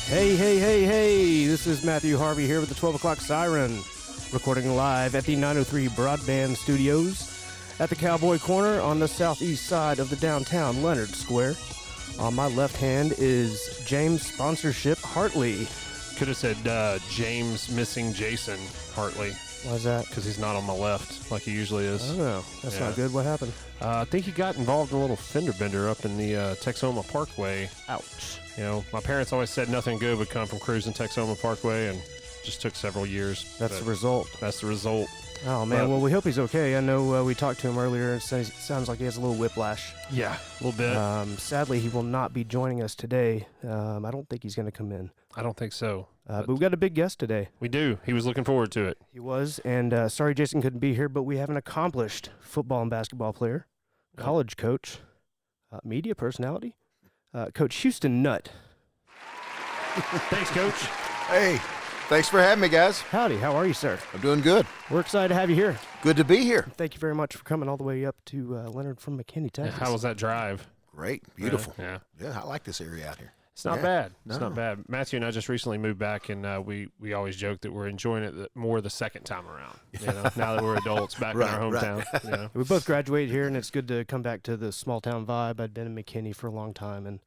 Hey, hey, hey, hey, this is Matthew Harvey here with the 12 o'clock siren, recording live at the 903 Broadband Studios at the Cowboy Corner on the southeast side of the downtown Leonard Square. On my left hand is James Sponsorship Hartley. Could have said James missing Jason Hartley. Why's that? Because he's not on my left like he usually is. I don't know. That's not good. What happened? I think he got involved in a little fender bender up in the Texoma Parkway. Ouch. You know, my parents always said nothing good would come from cruising Texoma Parkway, and just took several years. That's the result. That's the result. Oh, man. Well, we hope he's okay. I know we talked to him earlier. It sounds like he has a little whiplash. Yeah, a little bit. Sadly, he will not be joining us today. I don't think he's going to come in. I don't think so. But we've got a big guest today. We do. He was looking forward to it. He was. And sorry Jason couldn't be here, but we have an accomplished football and basketball player, college coach, media personality, Coach Houston Nutt. Thanks, Coach. Hey, thanks for having me, guys. Howdy. How are you, sir? I'm doing good. We're excited to have you here. Good to be here. Thank you very much for coming all the way up to Leonard from McKinney, Texas. How was that drive? Great. Beautiful. Yeah. Yeah, I like this area out here. It's not bad. It's No. not bad. Matthew and I just recently moved back, and we always joke that we're enjoying it more the second time around. You know, now that we're adults back in our hometown. You know? We both graduated here, and it's good to come back to the small town vibe. I'd been in McKinney for a long time, and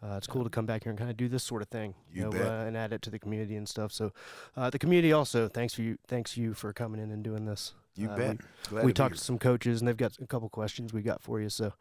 it's cool to come back here and kind of do this sort of thing, You bet. and add it to the community and stuff. So, the community also thanks you for coming in and doing this. You bet. We talked to some coaches, and they've got a couple questions we got for you. So,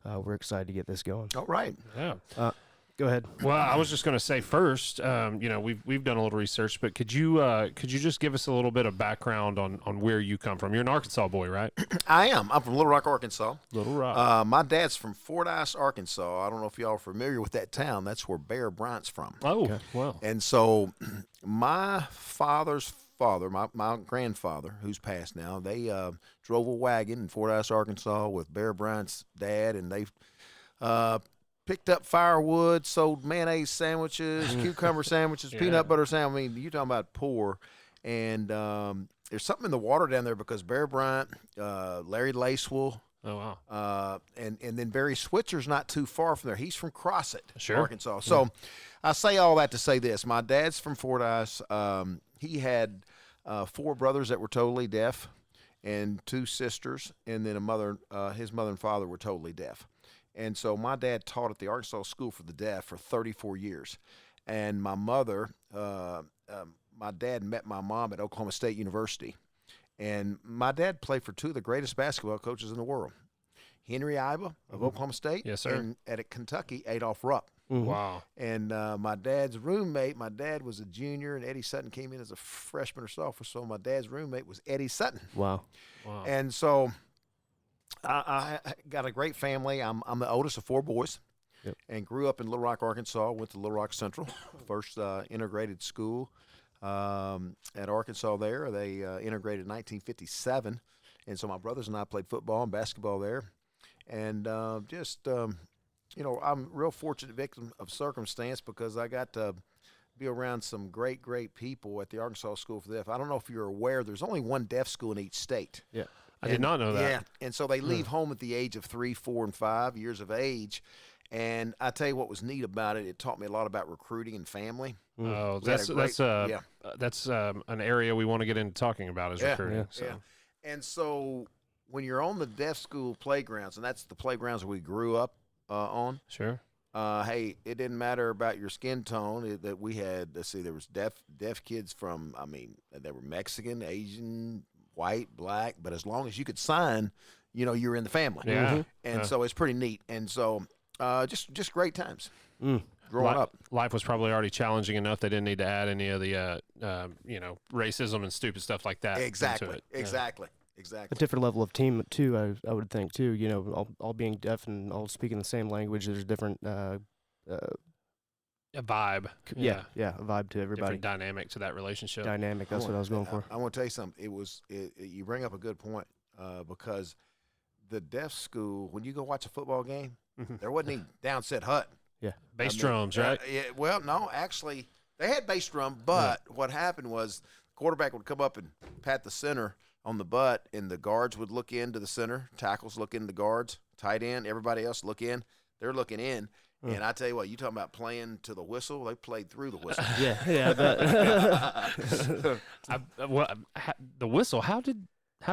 we're excited to get this going. All right. Yeah. Go ahead. Well, I was just going to say first, you know, we've done a little research, but could you just give us a little bit of background on where you come from? You're an Arkansas boy, right? I am. I'm from Little Rock, Arkansas. Little Rock. My dad's from Fordyce, Arkansas. I don't know if y'all are familiar with that town. That's where Bear Bryant's from. Oh, Okay. well. And so my father's father, my grandfather, who's passed now, they drove a wagon in Fordyce, Arkansas with Bear Bryant's dad, and they picked up firewood, sold mayonnaise sandwiches, cucumber sandwiches, peanut butter sandwiches. I mean, you're talking about poor. And there's something in the water down there because Bear Bryant, Larry Lacewell, Oh, wow. and then Barry Switzer's not too far from there. He's from Crossett, Sure. Arkansas. So I say all that to say this. My dad's from Fordyce. He had 4 brothers that were totally deaf and 2 sisters, and then his mother and father were totally deaf. And so my dad taught at the Arkansas School for the Deaf for 34 years. And my mother, my dad met my mom at Oklahoma State University. And my dad played for 2 of the greatest basketball coaches in the world. Henry Iba of Oklahoma State. Yes, sir. And at Kentucky, Adolph Rupp. Mhm. Wow. And my dad's roommate, my dad was a junior, and Eddie Sutton came in as a freshman or sophomore. So my dad's roommate was Eddie Sutton. Wow. Wow. And so I got a great family. I'm the oldest of 4 boys. Yep. And grew up in Little Rock, Arkansas. Went to Little Rock Central, first integrated school at Arkansas there. They integrated in 1957. And so my brothers and I played football and basketball there. And you know, I'm a real fortunate victim of circumstance because I got to be around some great, great people at the Arkansas School for the Deaf. I don't know if you're aware, there's only one deaf school in each state. Yeah. I did not know that. Yeah, and so they leave home at the age of 3, 4, and 5 years of age. And I tell you what was neat about it, it taught me a lot about recruiting and family. Oh, We had a great- that's an area we want to get into talking about is Yeah. recruiting. Yeah. So. Yeah. And so when you're on the deaf school playgrounds, and that's the playgrounds we grew up on, Sure. hey, it didn't matter about your skin tone. That we had, let's see, there was deaf kids from, I mean, they were Mexican, Asian, white, black, but as long as you could sign, you know, you're in the family. Yeah. And so it's pretty neat. And so just great times growing up. Life was probably already challenging enough. They didn't need to add any of the, you know, racism and stupid stuff like that. Exactly. Into it. Exactly. A Exactly. different level of team too. I would think too. You know, all being deaf and all speaking the same language. There's different. A vibe. Yeah, a vibe to everybody. Different dynamic to that relationship. Dynamic. That's what I was going for. I want to tell you something. You bring up a good point because the deaf school, when you go watch a football game, there wasn't any downset hut. Yeah. Bass drums, right? Yeah, well, no, actually, they had bass drum, but what happened was the quarterback would come up and pat the center on the butt, and the guards would look into the center, tackles look into the guards, tight end, everybody else look in. They're looking in, And I tell you what, you talking about playing to the whistle? They played through the whistle. Yeah, The whistle. How did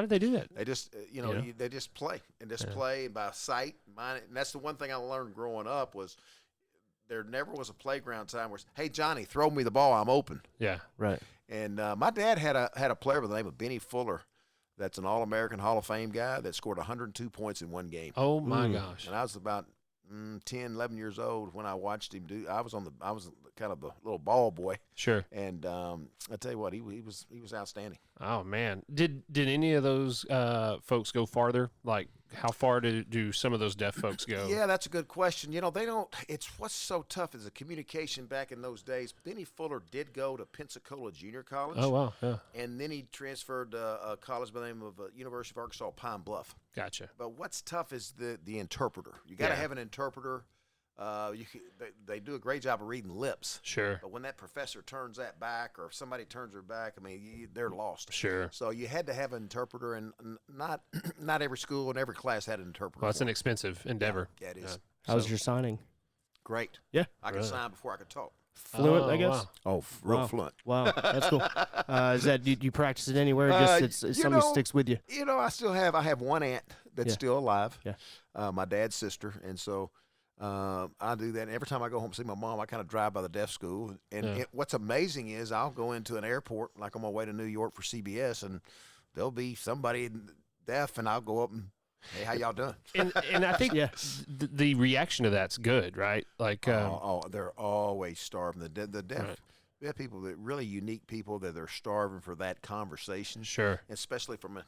they do that? They just, they just play and just play by sight. And that's the one thing I learned growing up was there never was a playground time where, hey, Johnny, throw me the ball, I'm open. Yeah, right. And my dad had a player by the name of Benny Fuller. That's an All-American Hall of Fame guy that scored 102 points in one game. Oh my gosh! And I was about 10, 11 years old when I watched him do. I was kind of the little ball boy. Sure. And I tell you what, he was outstanding. Oh man, did any of those folks go farther? Like, how far do some of those deaf folks go? Yeah, that's a good question. They don't. It's what's so tough is the communication back in those days. Benny Fuller did go to Pensacola Junior College. Oh wow, yeah. And then he transferred to a college by the name of University of Arkansas Pine Bluff. Gotcha. But what's tough is the interpreter. You got to have an interpreter. They do a great job of reading lips. Sure. But when that professor turns that back, or if somebody turns her back, I mean, they're lost. Sure. So you had to have an interpreter, and not every school and every class had an interpreter. Well, that's an expensive endeavor. Yeah, it is. How was your signing? Great. Yeah. I could sign before I could talk. Fluent, I guess. Wow. Oh, real fluent. Wow, that's cool. Is that you practice it anywhere? Just it's something sticks with you. I have one aunt that's still alive. Yeah. My dad's sister, and so I do that. And every time I go home to see my mom, I kind of drive by the deaf school. And what's amazing is I'll go into an airport, like on my way to New York for CBS, and there'll be somebody deaf, and I'll go up and, hey, how y'all doing? And I think the reaction to that's good, right? Like, they're always starving. The deaf, we have people that really unique people that they're starving for that conversation. Sure. Especially from a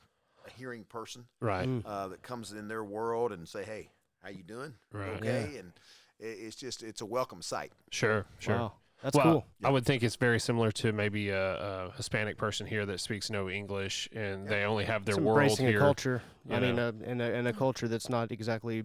hearing person, right? That comes in their world and say, hey, how you doing? Right. Okay. Yeah. And it's a welcome sight. Sure. Wow. That's cool. I would think it's very similar to maybe a Hispanic person here that speaks no English, and they only have their world embracing here. A culture. I mean, in a culture that's not exactly.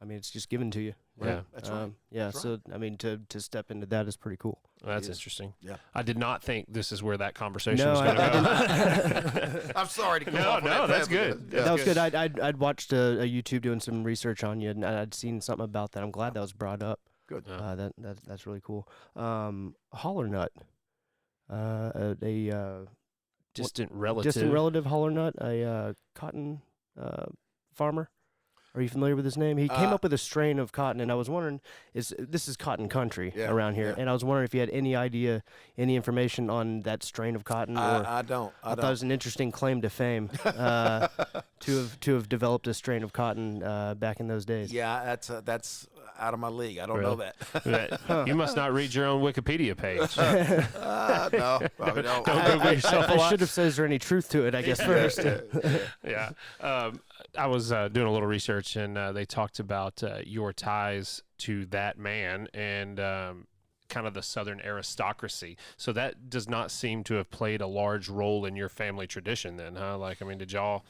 I mean, it's just given to you. Right? Yeah, that's right. Yeah. That's so I mean, to step into that is pretty cool. Well, that's interesting. Yeah. I did not think this is where that conversation was No, going to go. I'm sorry to come off on No, that. that's good. Yeah. That was good. I'd watched a YouTube doing some research on you, and I'd seen something about that. I'm glad that was brought up. Good. That's really cool. Holler nut, a Distant relative. Holler nut, a cotton farmer. Are you familiar with his name? He came up with a strain of cotton, and I was wondering, this is cotton country around here, and I was wondering if you had any idea, any information on that strain of cotton. I don't. I thought it was an interesting claim to fame to have developed a strain of cotton back in those days. Yeah, that's out of my league. I don't know that. You must not read your own Wikipedia page. No, probably don't. Don't Google yourself a lot. I should have said, is there any truth to it, I guess, first. Yeah. I was doing a little research, and they talked about your ties to that man and kind of the Southern aristocracy. So that does not seem to have played a large role in your family tradition then, huh? Like, I mean, did y'all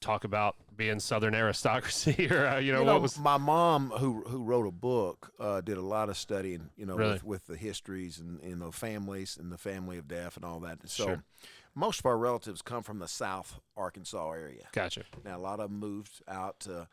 talk about being Southern aristocracy or, what was... My mom, who wrote a book, did a lot of studying, Really? with the histories and the families and the family of deaf and all that. So Sure. most of our relatives come from the South Arkansas area. Gotcha. Now, a lot of them moved out to,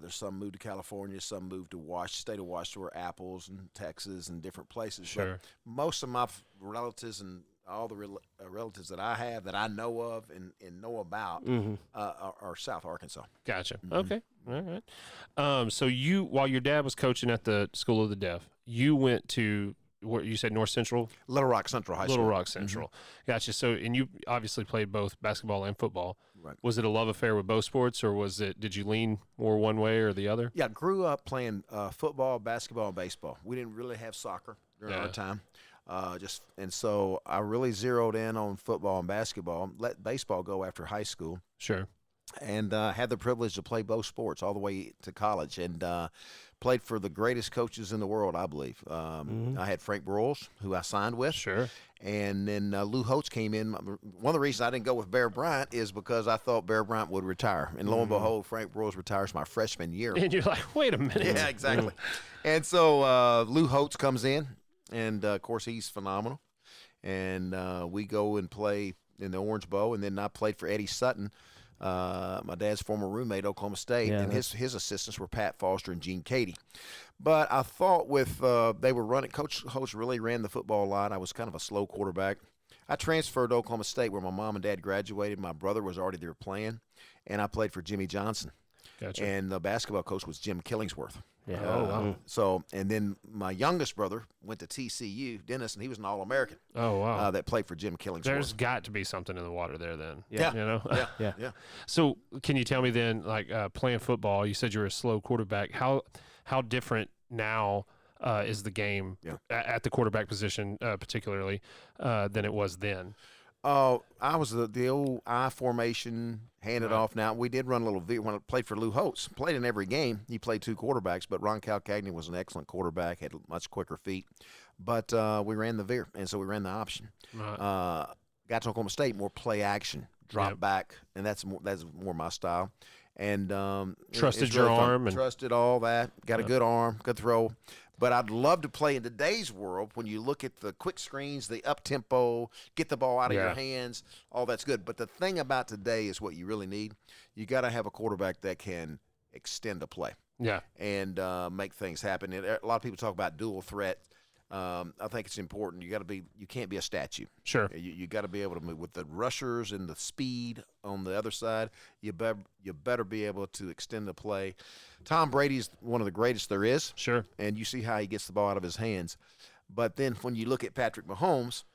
there's some moved to California, some moved to state of Washington, where Apples and Texas and different places. Sure. But most of my relatives and all the relatives that I have that I know of and know about are South Arkansas. Gotcha. Okay. All right. So while your dad was coaching at the School of the Deaf, you went to, what you said, North Central? Little Rock Central High School. Little Rock Central. Gotcha. So, and you obviously played both basketball and football. Right. Was it a love affair with both sports, or did you lean more one way or the other? Yeah, I grew up playing football, basketball, and baseball. We didn't really have soccer during our time. And so I really zeroed in on football and basketball, let baseball go after high school. Sure. And had the privilege to play both sports all the way to college, and played for the greatest coaches in the world, I believe. I had Frank Broyles, who I signed with. Sure. And then Lou Holtz came in. One of the reasons I didn't go with Bear Bryant is because I thought Bear Bryant would retire. And lo and behold, Frank Broyles retires my freshman year. And you're like, wait a minute. Yeah, exactly. And so Lou Holtz comes in, and, of course, he's phenomenal. And we go and play in the Orange Bowl, and then I played for Eddie Sutton my dad's former roommate, Oklahoma State, Yeah, and his assistants were Pat Foster and Gene Cady. But I thought with they were running, Coach Holtz really ran the football a lot. I was kind of a slow quarterback. I transferred to Oklahoma State where my mom and dad graduated. My brother was already there playing, and I played for Jimmy Johnson. Gotcha. And the basketball coach was Jim Killingsworth. Yeah. So, and then my youngest brother went to TCU, Dennis, and he was an All-American. Oh, wow. That played for Jim Killingsworth. There's got to be something in the water there then. Yeah. You know? Yeah. So can you tell me then, like playing football, you said you were a slow quarterback. How different now is the game at the quarterback position particularly than it was then? I was the old I formation, handed off. Now, we did run a little V when I played for Lou Holtz. Played in every game. He played two quarterbacks, but Ron Calcagni was an excellent quarterback, had much quicker feet. But we ran the veer, and so we ran the option. Right. Got to Oklahoma State, more play action, drop back, and that's more my style. And Trusted it's your really fun. arm. And Trusted all that. Got a good arm, good throw. But I'd love to play in today's world when you look at the quick screens, the up-tempo, get the ball out of your hands, all that's good. But the thing about today is what you really need. You got to have a quarterback that can extend a play and make things happen. And a lot of people talk about dual threat. I think it's important. You can't be a statue. Sure. You got to be able to move with the rushers and the speed on the other side. You better be able to extend the play. Tom Brady's one of the greatest there is. Sure. And you see how he gets the ball out of his hands. But then when you look at Patrick Mahomes,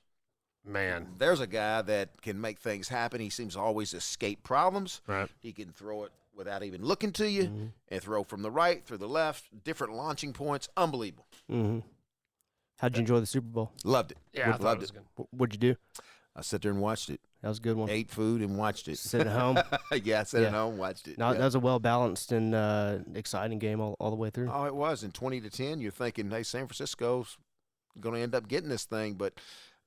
man, there's a guy that can make things happen. He seems to always escape problems. Right. He can throw it without even looking to you and throw from the right, through the left, different launching points. Unbelievable. Mm-hmm. How'd you enjoy the Super Bowl? Loved it. Yeah, I thought it was good. What'd you do? I sat there and watched it. That was a good one. Ate food and watched it. Sit at home. Yeah, I sat at home and watched it. No, that was a well-balanced and exciting game all the way through. Oh, it was. In 20-10, you're thinking, hey, San Francisco's going to end up getting this thing. But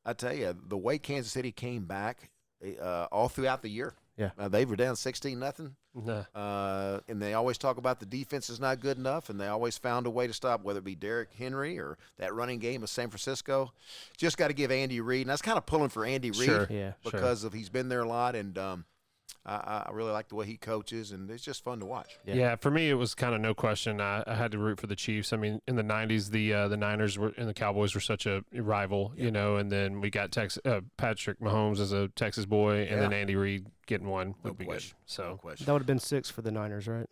I tell you, the way Kansas City came back all throughout the year, they were down 16-0. And they always talk about the defense is not good enough, and they always found a way to stop, whether it be Derrick Henry or that running game of San Francisco. Just got to give Andy Reid, and I was kind of pulling for Andy Reid because of he's been there a lot, and I really like the way he coaches, and it's just fun to watch. Yeah, for me, it was kind of no question. I had to root for the Chiefs. I mean, in the 90s, the Niners and the Cowboys were such a rival, you know, and then we got Patrick Mahomes as a Texas boy, and then Andy Reid getting one would be good. So that would have been 6 for the Niners, right?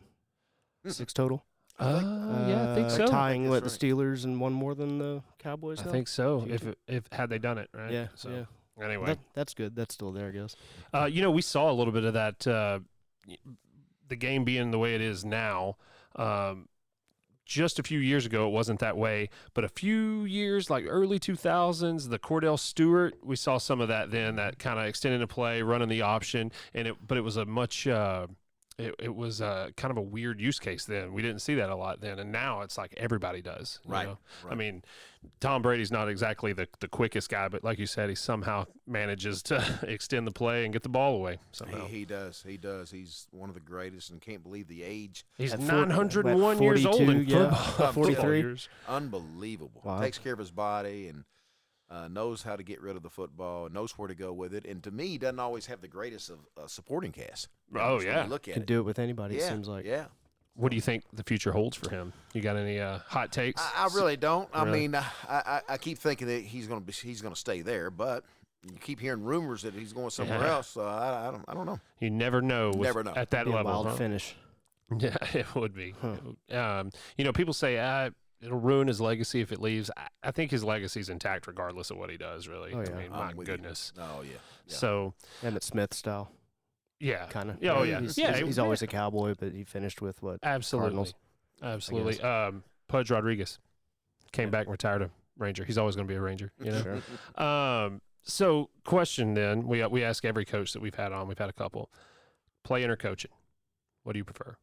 6 total? I think so. Tying with the Steelers and one more than the Cowboys. I think so. If had they done it, right? Yeah. So. Yeah. Anyway, that's good. That's still there, I guess. You know, we saw a little bit of that. The game being the way it is now. Just a few years ago, it wasn't that way. But a few years, like early 2000s, the Cordell Stewart, we saw some of that then. That kind of extended the play, running the option, but it was a much. It was kind of a weird use case then. We didn't see that a lot then, and now it's like everybody does. You know? I mean, Tom Brady's not exactly the quickest guy, but like you said, he somehow manages to extend the play and get the ball away somehow. He does. He's one of the greatest, and can't believe the age. He's 901 years old in football. 43 years. Unbelievable. Wow. Takes care of his body and knows how to get rid of the football, knows where to go with it, and to me, doesn't always have the greatest of supporting cast. Oh, yeah. Look at Can do it with anybody. It seems like. Yeah. What do you think the future holds for him? You got any hot takes? I really don't. Really? I mean, I keep thinking that he's going to stay there, but you keep hearing rumors that he's going somewhere else. So I don't know. You never know. Never know. At that Be a level. wild finish. Yeah, it would be. You know, people say it'll ruin his legacy if it leaves. I think his legacy's intact regardless of what he does, really. Oh, yeah. I mean, my goodness. Oh, yeah. So Emmett Smith style. Yeah. Kind of. Oh, yeah. He's always a Cowboy, but he finished with what? Absolutely. Cardinals, Absolutely. Pudge Rodriguez came back and retired a Ranger. He's always going to be a Ranger, you know? Sure. So question then, we ask every coach that we've had on, we've had a couple. Playing or coaching? What do you prefer?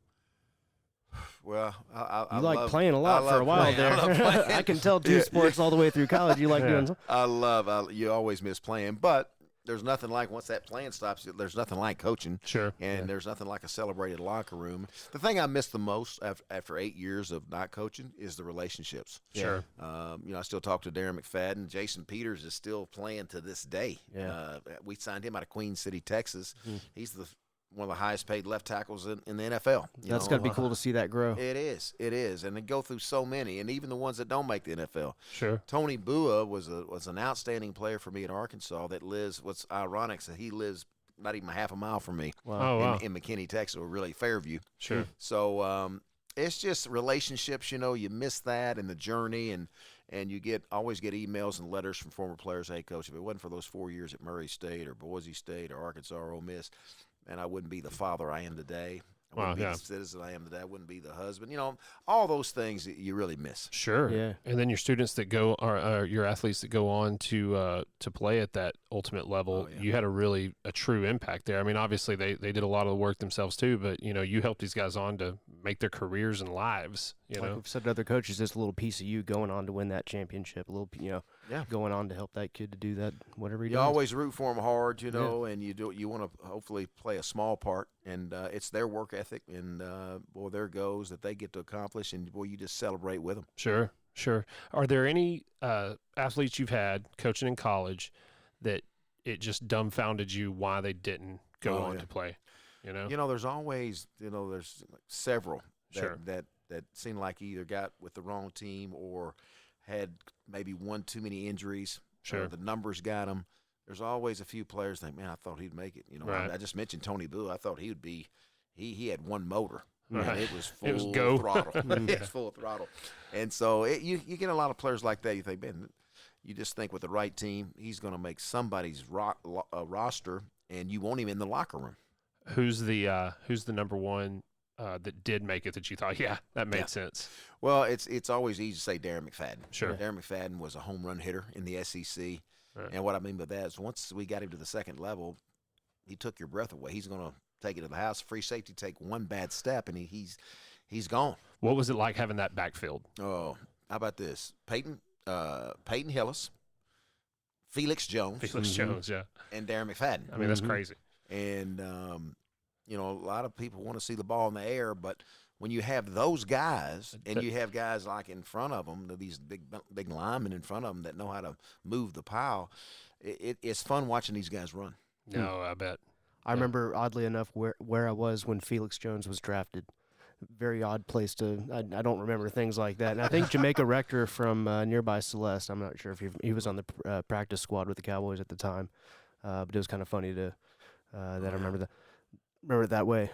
Well, I You like love, playing a lot for a while playing. there. I love playing. I can tell two sports all the way through college. You like doing something. You always miss playing, but there's nothing like once that playing stops, there's nothing like coaching. Sure. And there's nothing like a celebrated locker room. The thing I miss the most after 8 years of not coaching is the relationships. Sure. You know, I still talk to Darren McFadden. Jason Peters is still playing to this day. Yeah. We signed him out of Queen City, Texas. He's the one of the highest paid left tackles in the NFL. That's got to be cool to see that grow. It is, and they go through so many, and even the ones that don't make the NFL. Sure. Tony Bua was an outstanding player for me in Arkansas. That lives. What's ironic is that he lives not even half a mile from me. Wow. In McKinney, Texas, or really Fairview. Sure. So it's just relationships. You miss that in the journey, and you always get emails and letters from former players. Hey, Coach, if it wasn't for those 4 years at Murray State or Boise State or Arkansas or Ole Miss, man, I wouldn't be the father I am today. I wouldn't be the citizen I am today. I wouldn't be the husband. All those things that you really miss. Sure. Yeah. And then your students that go, or your athletes that go on to play at that ultimate level, you had a true impact there. I mean, obviously they did a lot of the work themselves too, but you helped these guys on to make their careers and lives. Like we've said to other coaches, this little piece of you going on to win that championship, a little, going on to help that kid to do that, whatever he does. You always root for them hard, and you want to hopefully play a small part, and it's their work ethic, and boy, their goals that they get to accomplish, and boy, you just celebrate with them. Sure. Are there any athletes you've had coaching in college that it just dumbfounded you why they didn't go on to play? There's always, there's several Sure. that seemed like either got with the wrong team or had maybe one too many injuries. Sure. The numbers got them. There's always a few players think, man, I thought he'd make it. Right. I just mentioned Tony Boo. I thought he would be. He had one motor. Right. And it was full It was go. throttle. It was full throttle. And so you get a lot of players like that. You think, man, you just think with the right team, he's going to make somebody's roster, and you want him in the locker room. Who's the number one that did make it that you thought, that made sense? Well, it's always easy to say Darren McFadden. Sure. Darren McFadden was a home run hitter in the SEC. Right. And what I mean by that is once we got him to the second level, he took your breath away. He's going to take it to the house. Free safety, take one bad step, and he's gone. What was it like having that backfield? Oh, how about this? Peyton Hillis, Felix Jones. Jones, yeah. And Darren McFadden. I mean, that's crazy. And, a lot of people want to see the ball in the air, but when you have those guys and you have guys like in front of them, these big linemen in front of them that know how to move the pile, it's fun watching these guys run. No, I bet. I remember, oddly enough, where I was when Felix Jones was drafted. Very odd place to – I don't remember things like that. And I think Jamaica Rector from nearby Celeste, I'm not sure if he was on the practice squad with the Cowboys at the time, but it was kind of funny that I remember it that way.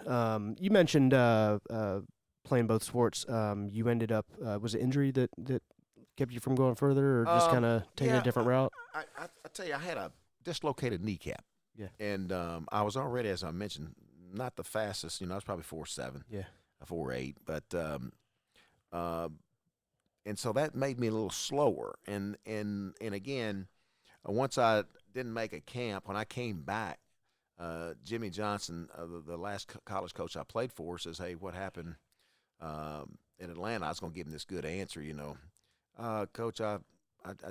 You mentioned playing both sports. You ended up was it injury that kept you from going further, or just kind of taking a different route? I tell you, I had a dislocated kneecap. Yeah. And I was already, as I mentioned, not the fastest. I was probably 4.7. Yeah. 4.8. But and so that made me a little slower. And again, once I didn't make a camp, when I came back, Jimmy Johnson, the last college coach I played for, says, "Hey, what happened in Atlanta?" I was going to give him this good answer, Coach, I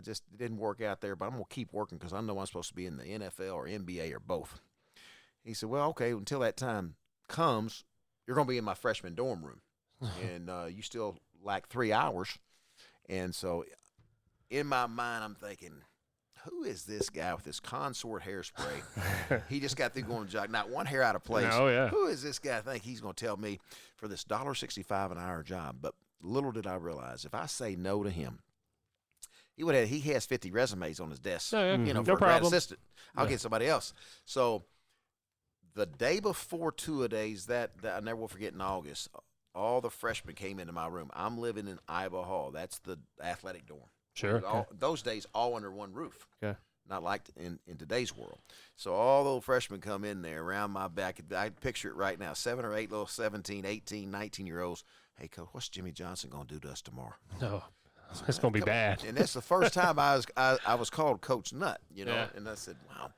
just it didn't work out there, but I'm going to keep working because I know I'm supposed to be in the NFL or NBA or both. He said, well, okay, until that time comes, you're going to be in my freshman dorm room, and you still lack 3 hours. And so in my mind, I'm thinking, who is this guy with this consort hairspray? He just got through going to jog, not one hair out of place. Oh, yeah. Who is this guy? I think he's going to tell me for this $1.65 an hour job. But little did I realize, if I say no to him, he has 50 resumes on his desk, for a grad assistant. I'll get somebody else. So the day before two-a-days, that I never will forget, in August, all the freshmen came into my room. I'm living in Iowa Hall. That's the athletic dorm. Sure. Those days, all under one roof. Okay. Not like in today's world. So all those freshmen come in there around my back. I picture it right now. 7 or 8 little 17, 18, 19-year-olds. Hey, Coach, what's Jimmy Johnson going to do to us tomorrow? No. It's going to be bad. And that's the first time I was called Coach Nutt, Yeah. And I said, wow.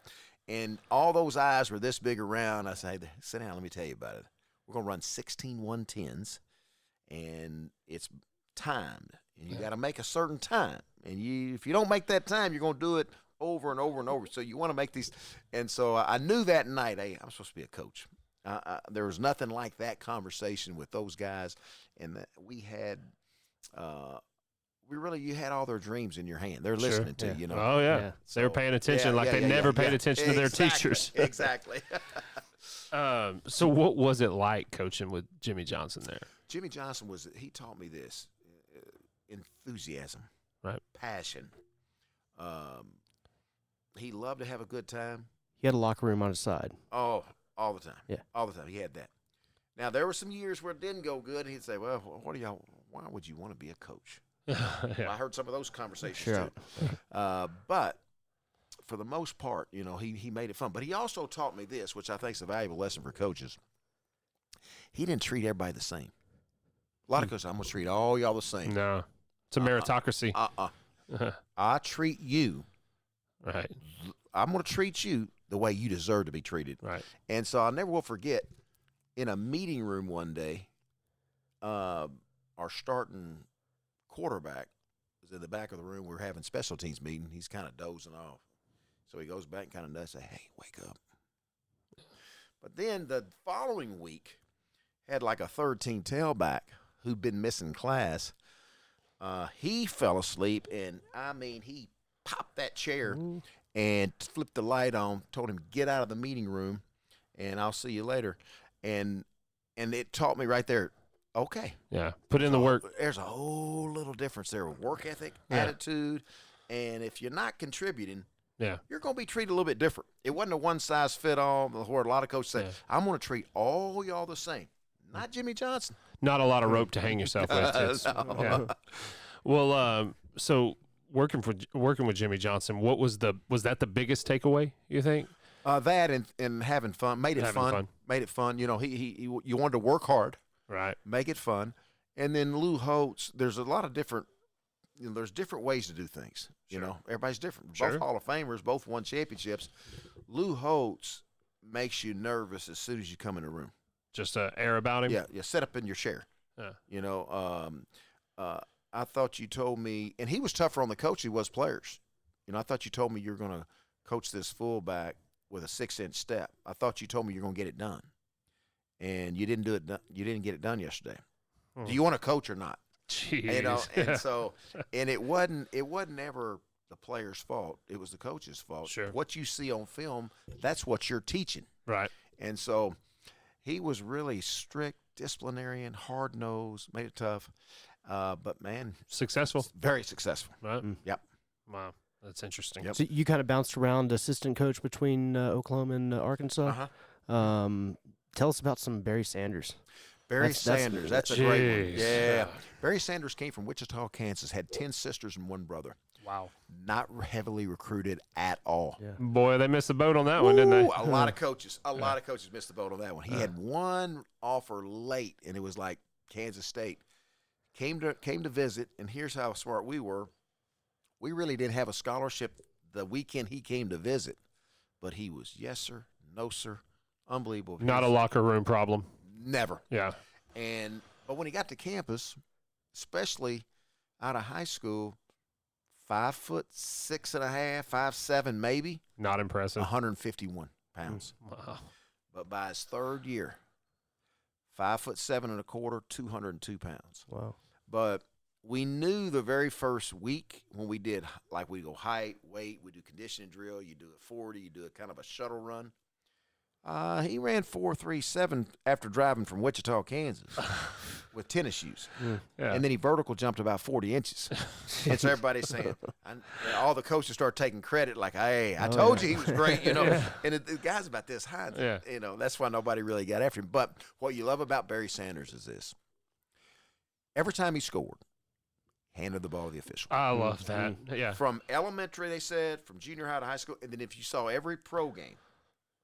And all those eyes were this big around. I said, hey, sit down, let me tell you about it. We're going to run 16 110s, and it's timed. And you got to make a certain time. And if you don't make that time, you're going to do it over and over and over. So you want to make these. And so I knew that night, hey, I'm supposed to be a coach. There was nothing like that conversation with those guys. And we had you had all their dreams in your hand. They're listening to you, Oh, yeah. So, they were paying attention they never paid attention to their teachers. Exactly. So what was it like coaching with Jimmy Johnson there? Jimmy Johnson he taught me this enthusiasm, right? Passion. He loved to have a good time. He had a locker room on his side. Oh, all the time. Yeah. All the time. He had that. Now, there were some years where it didn't go good, and he'd say, well, why would you want to be a coach? Yeah. I heard some of those conversations, Sure. too. But for the most part, he made it fun. But he also taught me this, which I think is a valuable lesson for coaches. He didn't treat everybody the same. A lot of coaches, I'm going to treat all y'all the same. No. It's a meritocracy. I treat you. Right. I'm going to treat you the way you deserve to be treated. Right. And so I never will forget, in a meeting room one day, our starting quarterback was in the back of the room. We were having special teams meeting. He's kind of dozing off. So he goes back and kind of does say, hey, wake up. But then the following week, had like a third-team tailback who'd been missing class. He fell asleep, and, he popped that chair and flipped the light on, told him, get out of the meeting room, and I'll see you later. And it taught me right there, okay. Yeah, put in the work. There's a whole little difference there with work ethic, attitude, and if you're not contributing, you're going to be treated a little bit different. It wasn't a one-size-fit-all where a lot of coaches say, I'm going to treat all y'all the same. Not Jimmy Johnson. Not a lot of rope to hang yourself with. No. Yeah. Well, so working with Jimmy Johnson, was that the biggest takeaway, you think? That and having fun, made it fun. You wanted to work hard, right? Make it fun, and then Lou Holtz. There's a lot of different. There's different ways to do things. Sure. Everybody's different. Sure. Both Hall of Famers, both won championships. Lou Holtz makes you nervous as soon as you come in the room. Just air about him. Yeah. Sit up in your chair. Yeah. I thought you told me, and he was tougher on the coach than he was players. I thought you told me you're going to coach this fullback with a 6-inch step. I thought you told me you're going to get it done, and you didn't do it. You didn't get it done yesterday. Do you want to coach or not? Jeez. And so, and it wasn't ever the player's fault. It was the coach's fault. Sure. What you see on film, that's what you're teaching. Right. And so, he was really strict, disciplinarian, hard nosed, made it tough. But man, successful. Very successful. Right. Yep. Wow. That's interesting. Yep. So you kind of bounced around assistant coach between Oklahoma and Arkansas. Tell us about some Barry Sanders. Barry Sanders, that's a great one. Yeah. Yeah. Barry Sanders came from Wichita, Kansas, had 10 sisters and one brother. Wow. Not heavily recruited at all. Yeah. Boy, they missed the boat on that one, didn't they? A lot of coaches missed the boat on that one. He had one offer late, and it was like Kansas State. Came to visit, and here's how smart we were. We really didn't have a scholarship the weekend he came to visit, but he was yes, sir, no, sir, unbelievable. Not a locker room problem. Never. Yeah. But when he got to campus, especially out of high school, 5'6.5", 5'7" maybe. Not impressive. 151 pounds. Wow. But by his third year, 5'7.25", 202 pounds. Wow. But we knew the very first week when we did, like we go height, weight, we do conditioning drill, you do a 40, you do a kind of a shuttle run. He ran 4.37 after driving from Wichita, Kansas with tennis shoes. Yeah. And then he vertical jumped about 40 inches. And so everybody's saying, all the coaches start taking credit like, hey, I told you he was great, Yeah. And the guy's about this high. Yeah. That's why nobody really got after him. But what you love about Barry Sanders is this. Every time he scored, handed the ball to the official. I love that. Yeah. From elementary, they said, from junior high to high school, and then if you saw every pro game,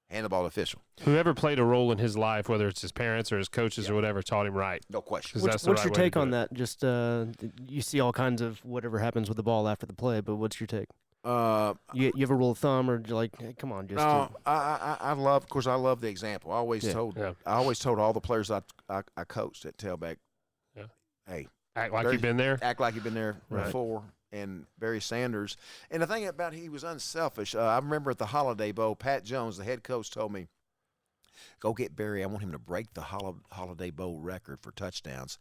hand the ball to official. Whoever played a role in his life, whether it's his parents or his coaches or whatever, taught him right. No question. What's your take on that? Just you see all kinds of whatever happens with the ball after the play, but what's your take? You have a rule of thumb, or you're like, hey, come on, just no. I love the example. I always told all the players I coached at tailback, hey, act like you've been there. Act like you've been there Right. before. And Barry Sanders. And the thing about he was unselfish. I remember at the Holiday Bowl, Pat Jones, the head coach, told me, go get Barry. I want him to break the Holiday Bowl record for touchdowns.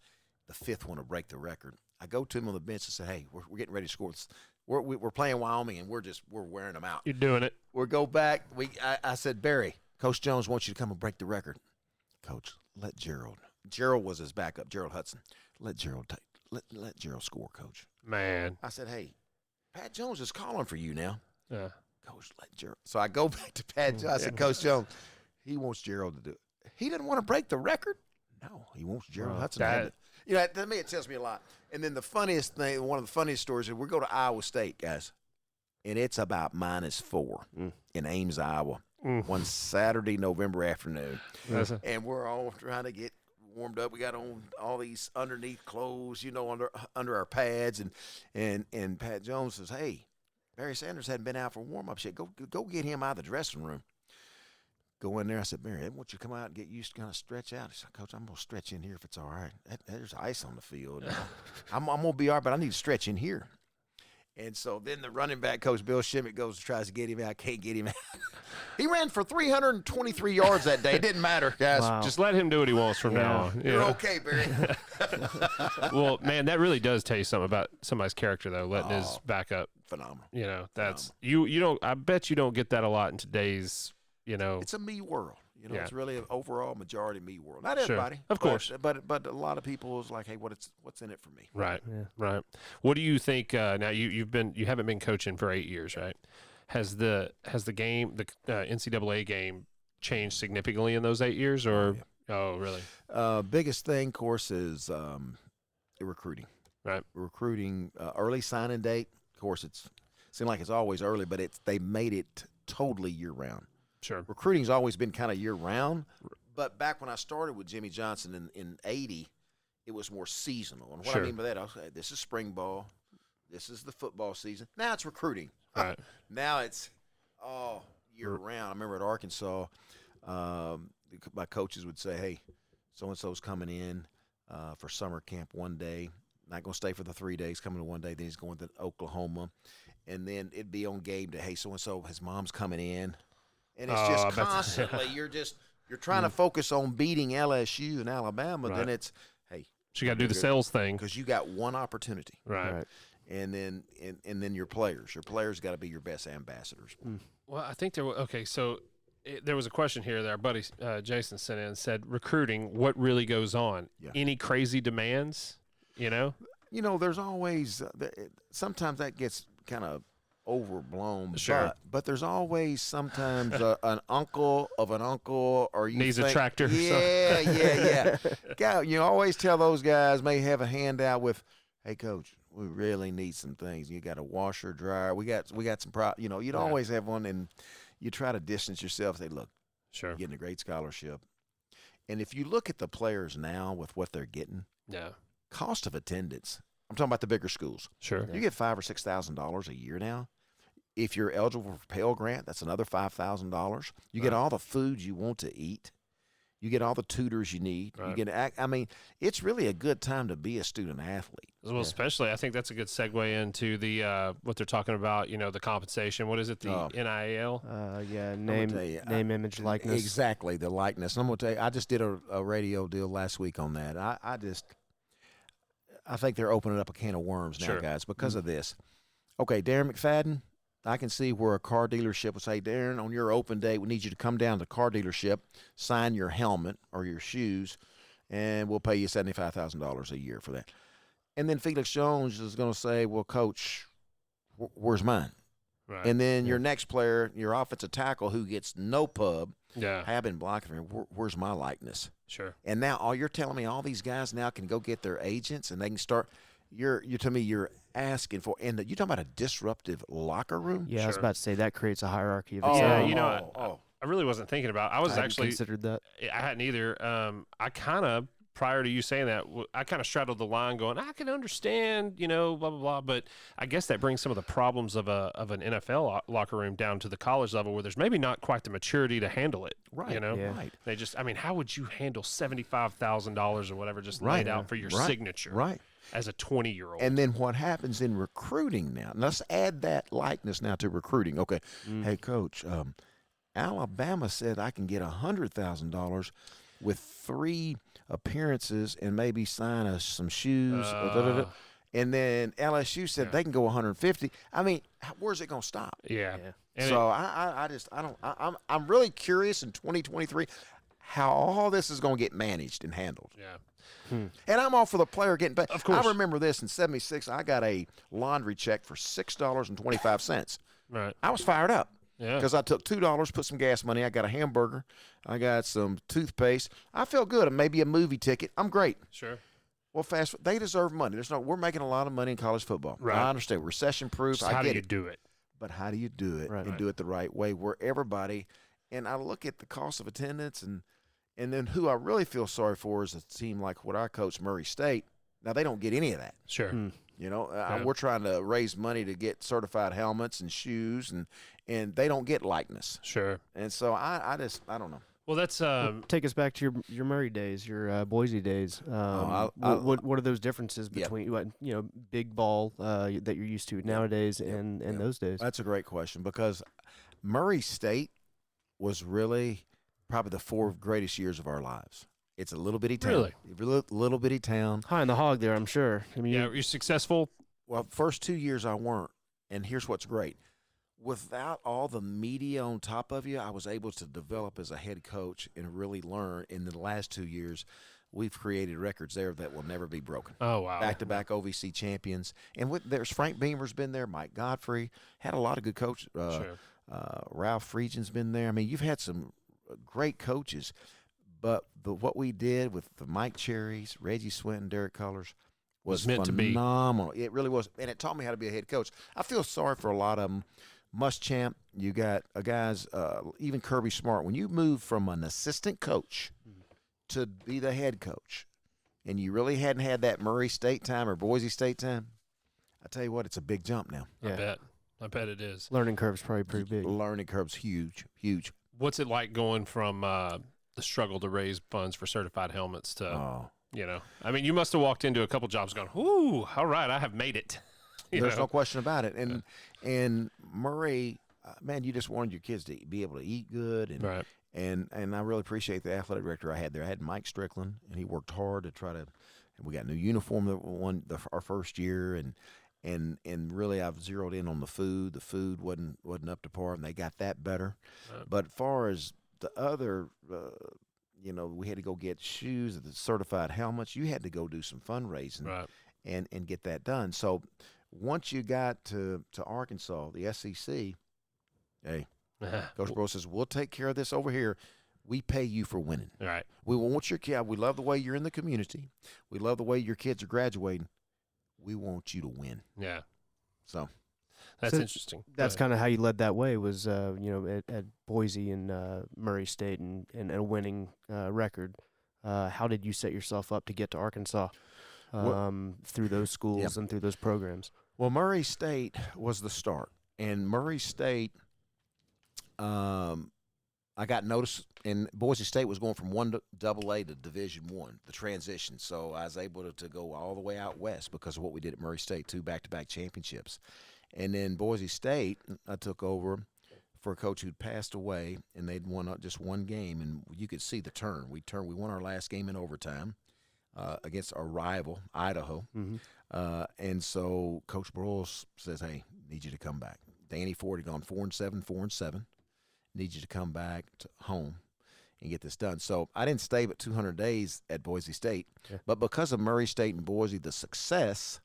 The fifth one to break the record. I go to him on the bench and say, hey, we're getting ready to score. We're playing Wyoming, and we're wearing them out. You're doing it. We go back. I said, Barry, Coach Jones wants you to come and break the record. Coach, let Gerald. Gerald was his backup, Gerald Hudson. Let Gerald score, Coach. Man. I said, hey, Pat Jones is calling for you now. Yeah. Coach, let Gerald. So I go back to Pat Jones. I said, Coach Jones, he wants Gerald to do it. He doesn't want to break the record? No, he wants Gerald Hudson to do it. You know, to me, it tells me a lot. And then the funniest thing, one of the funniest stories is we go to Iowa State, guys, and it's about -4 in Ames, Iowa, one Saturday, November afternoon. And we're all trying to get warmed up. We got on all these underneath clothes, you know, under our pads. And Pat Jones says, hey, Barry Sanders hadn't been out for warm-ups yet. Go get him out of the dressing room. Go in there. I said, Barry, I want you to come out and get used to kind of stretch out. He said, Coach, I'm going to stretch in here if it's all right. There's ice on the field. I'm going to be all right, but I need to stretch in here. And so then the running back, Coach Bill Shimmick, goes and tries to get him out. Can't get him out. He ran for 323 yards that day. It didn't matter, guys. Wow. Just let him do what he wants from now on. You're okay, Barry. Well, man, that really does tell you something about somebody's character, though, letting his backup. Phenomenal. You know, that's you don't. I bet you don't get that a lot in today's. You know, it's a me world. You know, it's really an overall majority me world. Not everybody, of course, but a lot of people is like, hey, what's in it for me? Right, right. What do you think? Now you haven't been coaching for 8 years, right? Has the game, the NCAA game, changed significantly in those 8 years, or really? Biggest thing, of course, is recruiting. Right, recruiting, early signing date. Of course, seems like it's always early, but they made it totally year round. Sure. Recruiting's always been kind of year round, but back when I started with Jimmy Johnson in '80, it was more seasonal. And what I mean by that, I was like, this is spring ball, this is the football season. Now it's recruiting. Right. Now it's all year round. I remember at Arkansas, my coaches would say, hey, so-and-so's coming in for summer camp one day. Not going to stay for the 3 days, coming to one day. Then he's going to Oklahoma. And then it'd be on game day, hey, so-and-so, his mom's coming in. And it's just constantly, you're trying to focus on beating LSU and Alabama. Then it's, hey. So you got to do the sales thing. Because you got one opportunity. Right. And then your players got to be your best ambassadors. Well, I think so there was a question here that our buddy Jason sent in and said, recruiting, what really goes on? Yeah. Any crazy demands, you know? You know, there's always sometimes that gets kind of overblown, but there's always sometimes an uncle of an uncle, or you needs a tractor. Yeah. You always tell those guys may have a handout with, hey, Coach, we really need some things. You got a washer, dryer. We got some you'd always have one, and you try to distance yourself. Say, look, you're getting a great scholarship, and if you look at the players now with what they're getting, cost of attendance. I'm talking about the bigger schools. Sure, you get $5,000 or $6,000 a year now. If you're eligible for Pell Grant, that's another $5,000. You get all the food you want to eat. You get all the tutors you need. Right. You get. I mean, it's really a good time to be a student athlete. Well, especially, I think that's a good segue into the what they're talking about. You know, the compensation. What is it? The NIL. Name, image, likeness. Exactly, the likeness. And I'm going to tell you, I just did a radio deal last week on that. I think they're opening up a can of worms now, guys, because of this. Okay, Darren McFadden. I can see where a car dealership would say, Darren, on your open day, we need you to come down to the car dealership, sign your helmet or your shoes, and we'll pay you $75,000 a year for that. And then Felix Jones is going to say, well, Coach, where's mine? Right. And then your next player, your offensive tackle who gets no pub, have been blocking him, where's my likeness? Sure. And now you're telling me all these guys now can go get their agents and they can start – You're telling me you're asking for, and you're talking about a disruptive locker room? Yeah, I was about to say that creates a hierarchy of I really wasn't thinking about. I hadn't considered that. I hadn't either. I kind of, prior to you saying that, I kind of straddled the line, going, I can understand, blah blah blah. But I guess that brings some of the problems of an NFL locker room down to the college level, where there's maybe not quite the maturity to handle it. Right. Right. They just, how would you handle $75,000 or whatever just laid out for your signature? Right. As a 20-year-old. And then what happens in recruiting now? Let's add that likeness now to recruiting. Okay, hey, Coach, Alabama said I can get $100,000 with 3 appearances and maybe sign some shoes. And then LSU said they can go 150. Where's it going to stop? Yeah. And so I'm really curious in 2023 how all this is going to get managed and handled. Yeah. And I'm all for the player getting paid. Of course. I remember this in '76. I got a laundry check for $6.25. Right. I was fired up. Yeah. Because I took $2, put some gas money. I got a hamburger. I got some toothpaste. I felt good. Maybe a movie ticket. I'm great. Sure. Well, they deserve money. We're making a lot of money in college football. Right. I understand. Recession proof. I How get do you it. do it? But how do you do it Right. and do it the right way where everybody – and I look at the cost of attendance and then who I really feel sorry for is a team like what I coach, Murray State. Now, they don't get any of that. Sure. You know, Yeah. we're trying to raise money to get certified helmets and shoes, and they don't get likeness. Sure. And so I don't know. Well, that's Take us back to your Murray days, your Boise days. What are those differences Yeah. between big ball that you're used to nowadays and those days? That's a great question because Murray State was really probably the 4 greatest years of our lives. It's a little bitty town. Really? Little bitty town. High in the hog there, I'm sure. I mean, you're successful. Well, first 2 years I weren't, and here's what's great. Without all the media on top of you, I was able to develop as a head coach and really learn. In the last 2 years, we've created records there that will never be broken. Oh, wow. Back-to-back OVC champions. And there's Frank Beamer's been there, Mike Godfrey, had a lot of good coaches. Sure. Ralph Friedgen's been there. I mean, you've had some great coaches. But what we did with the Mike Cherries, Reggie Swinton, Derek Cullors was meant to be. phenomenal. It really was. And it taught me how to be a head coach. I feel sorry for a lot of them. Muschamp, you got guys, even Kirby Smart. When you move from an assistant coach to be the head coach, and you really hadn't had that Murray State time or Boise State time, I tell you what, it's a big jump now. Yeah. I bet it is. Learning curve's probably pretty big. Learning curve's huge. What's it like going from the struggle to raise funds for certified helmets to, I mean, you must have walked into a couple jobs going, "Ooh, all right, I have made it." There's no question about it. And Murray, man, you just wanted your kids to be able to eat good. And, Right. and I really appreciate the athletic director I had there. I had Mike Strickland, and he worked hard to try to – and we got a new uniform that won our first year. And really I've zeroed in on the food. The food wasn't up to par, and they got that better. Right. But as far as the other we had to go get shoes, the certified helmets. You had to go do some fundraising Right. and get that done. So – once you got to Arkansas, the SEC, hey, Coach Bro says, we'll take care of this over here. We pay you for winning. Right. We want your kid. We love the way you're in the community. We love the way your kids are graduating. We want you to win. Yeah. So that's interesting. That's kind of how you led that way was, at Boise and Murray State and a winning record. How did you set yourself up to get to Arkansas? Through those schools and through those programs. Well, Murray State was the start, and Murray State, I got noticed, and Boise State was going from 1 AA to Division I, the transition. So I was able to go all the way out west because of what we did at Murray State, 2 back-to-back championships. And then Boise State, I took over for a coach who'd passed away, and they'd won just 1 game, and you could see the turn. We won our last game in overtime. Against our rival, Idaho. Mm-hmm. And so Coach Broyles says, hey, need you to come back. Danny Ford had gone 4-7. Need you to come back to home and get this done. So I didn't stay but 200 days at Boise State. Yeah. But because of Murray State and Boise, the success,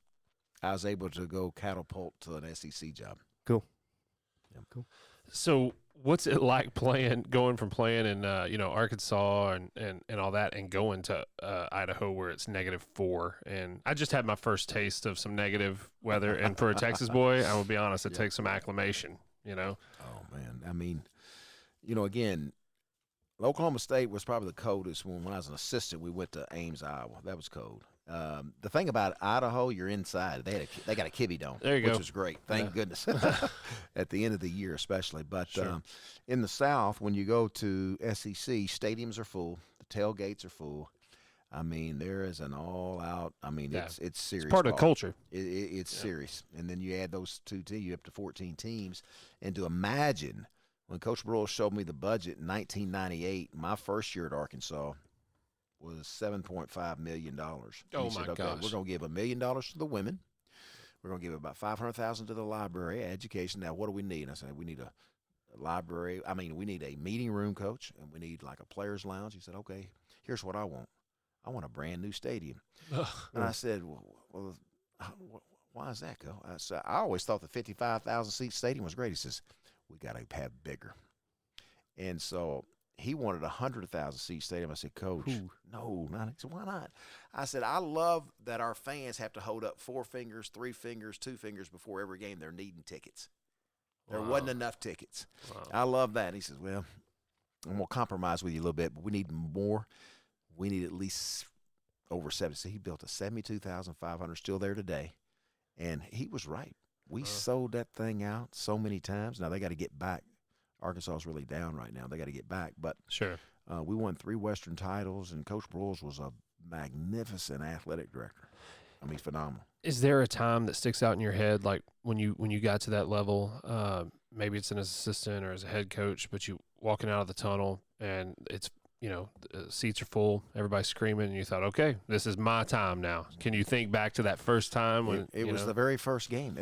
I was able to go catapult to an SEC job. Cool. Yeah. Cool. So what's it like going from playing in Arkansas and all that and going to Idaho where it's -4? And I just had my first taste of some negative weather, and for a Texas boy, I will be honest, it takes some acclimation. Oh man, I mean, again, Oklahoma State was probably the coldest when I was an assistant. We went to Ames, Iowa. That was cold. The thing about Idaho, you're inside. They got a kibbie dome, which was great. Thank goodness. At the end of the year, especially. But in the South, when you go to SEC, stadiums are full. The tailgates are full. I mean, there is an all-out. I mean, it's serious. It's part of the culture. It's serious. And then you add those 2 teams, you're up to 14 teams. And to imagine when Coach Broyles showed me the budget in 1998, my first year at Arkansas was $7.5 million. Oh, he said, my gosh. We're going to give $1 million to the women. We're going to give about $500,000 to the library, education. Now, what do we need? And I said, we need a library. I mean, we need a meeting room, coach, and we need like a players' lounge. He said, okay, here's what I want. I want a brand new stadium. And I said, well, why is that, Coach? I said, I always thought the 55,000 seat stadium was great. He says, we got to have bigger. And so he wanted a 100,000 seat stadium. I said, Coach, no, not. He said, why not? I said, I love that our fans have to hold up 4 fingers, 3 fingers, 2 fingers before every game. They're needing tickets. There wasn't enough tickets. Wow. I love that. And he says, well, I'm going to compromise with you a little bit, but we need more. We need at least over 70. So he built a 72,500, still there today. And he was right. We sold that thing out so many times. Now they got to get back. Arkansas is really down right now. They got to get back. But sure, we won 3 Western titles, and Coach Broyles was a magnificent athletic director. I mean, phenomenal. Is there a time that sticks out in your head, like when you got to that level? Maybe it's an assistant or as a head coach, but you walking out of the tunnel and it's the seats are full, everybody's screaming, and you thought, okay, this is my time now. Can you think back to that first time when it was the very first game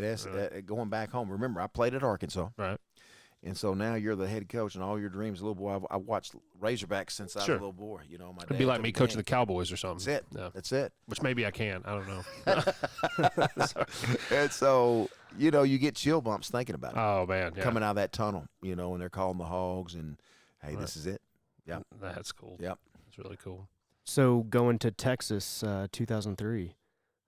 going back home? Remember, I played at Arkansas, right? And so now you're the head coach, and all your dreams, little boy. I watched Razorbacks since I was a little boy. My dad. It'd be like me coaching the Cowboys or something. That's it. Yeah. That's it. Which maybe I can. I don't know. And so you get chill bumps thinking about it. Oh man, yeah. Coming out of that tunnel, and they're calling the Hogs, and hey, this is it. Yep. That's cool. Yep. That's really cool. So going to Texas, 2003,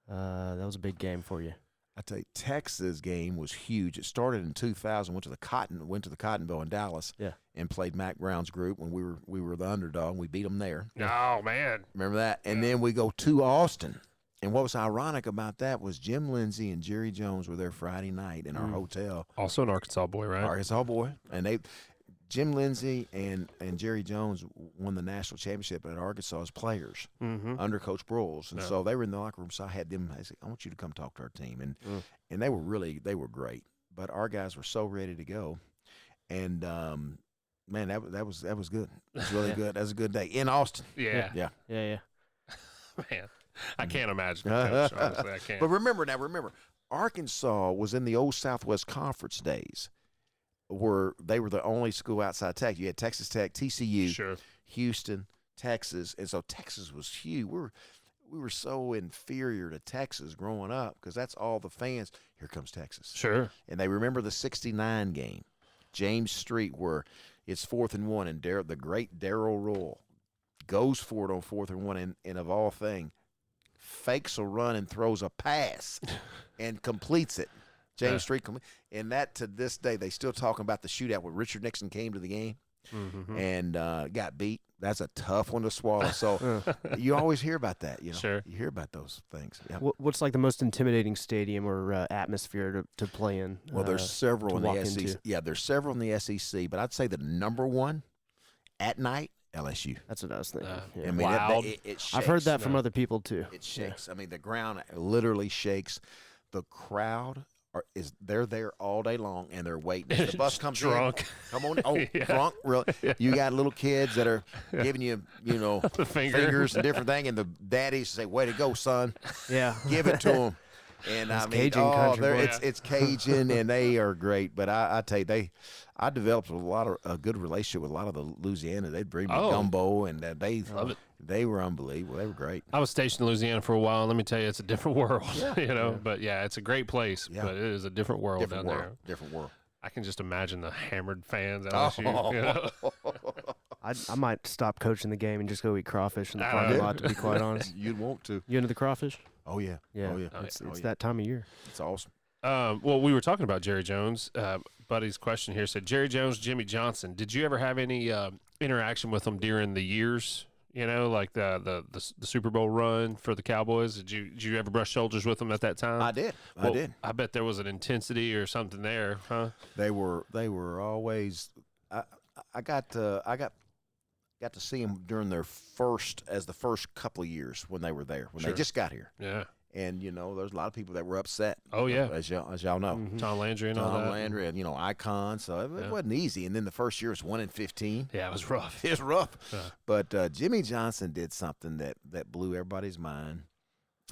that was a big game for you. I tell you, Texas game was huge. It started in 2000. Went to the Cotton Bowl in Dallas. Yeah. And played Mac Brown's group when we were the underdog. And we beat them there. Oh man, remember that? And then we go to Austin. And what was ironic about that was Jim Lindsey and Jerry Jones were there Friday night in our hotel. Also an Arkansas boy, right? Arkansas boy, and Jim Lindsey and Jerry Jones won the national championship at Arkansas as players under Coach Broyles. And so they were in the locker room. So I had them. I said, I want you to come talk to our team. And they were great. But our guys were so ready to go. And, man, that was good. It was really good. That was a good day in Austin. Yeah. Yeah. Man, I can't imagine. Coach, honestly, I can't. But remember, Arkansas was in the old Southwest Conference days. They were the only school outside Tech. You had Texas Tech, TCU, Houston, Texas, and so Texas was huge. We were so inferior to Texas growing up because that's all the fans. Here comes Texas. Sure. And they remember the '69 game, James Street, where it's 4th and 1, and the great Darrell Royal goes for it on 4th and 1, and of all things, fakes a run and throws a pass and completes it. James Street, and that to this day, they still talking about the shootout where Richard Nixon came to the game and got beat. That's a tough one to swallow. So you always hear about that. Sure. You hear about those things. Yeah. What's like the most intimidating stadium or atmosphere to play in? Well, there's several in the SEC. Yeah, there's several in the SEC, but I'd say the number one at night, LSU. That's what I was thinking. I mean, wild. It shakes. I've heard that from other people too. It shakes. I mean, the ground literally shakes. The crowd they're there all day long, and they're waiting. The bus comes drunk. in. Come on. Oh, drunk. Really? Yeah. You got little kids that are giving you, the fingers and different things, and the daddies say, way to go, son. Yeah. Give it to them. And it's Cajun country, it's Cajun, and they are great. But I tell you, I developed a good relationship with a lot of the Louisiana. They'd bring me gumbo, and they were unbelievable. They were great. I was stationed in Louisiana for a while, and let me tell you, it's a different world. But it's a great place. Yeah. But it is a different world down there. Different world. I can just imagine the hammered fans at LSU. I might stop coaching the game and just go eat crawfish in the parking lot, to be quite honest. You'd want to. You into the crawfish? Oh, yeah. Yeah. Oh, yeah. It's that time of year. It's awesome. Well, we were talking about Jerry Jones. Buddy's question here said, Jerry Jones, Jimmy Johnson. Did you ever have any interaction with them during the years? Like the Super Bowl run for the Cowboys. Did you ever brush shoulders with them at that time? I did. I did. I bet there was an intensity or something there, huh? They were always. I got to see them during the first couple of years when they were there when they just got here. Yeah. And there's a lot of people that were upset. Oh yeah, as y'all know, Tom Landry and all that. Tom Landry and Icon. So it wasn't easy. And then the first year was 1-15. Yeah, it was rough. It was rough. Yeah. But Jimmy Johnson did something that blew everybody's mind.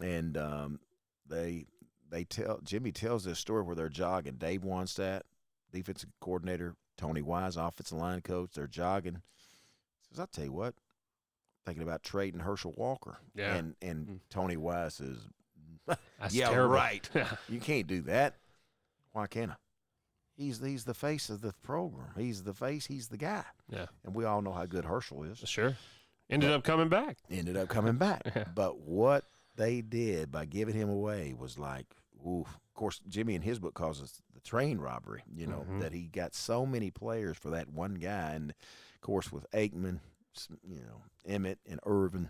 And Jimmy tells this story where they're jogging. Dave Wanstadt, defensive coordinator, Tony Wise, offensive line coach, they're jogging. Says, I'll tell you what, thinking about trading Herschel Walker. Yeah. And Tony Wise says, That's yeah, terrible. right. You can't do that. Why can't I? He's the face of the program. He's the face. He's the guy. Yeah. And we all know how good Herschel is. Sure. Ended up coming back. Yeah. But what they did by giving him away was like, oof. Of course, Jimmy in his book calls it the train robbery, that he got so many players for that one guy. And, of course, with Aikman, Emmett and Irvin,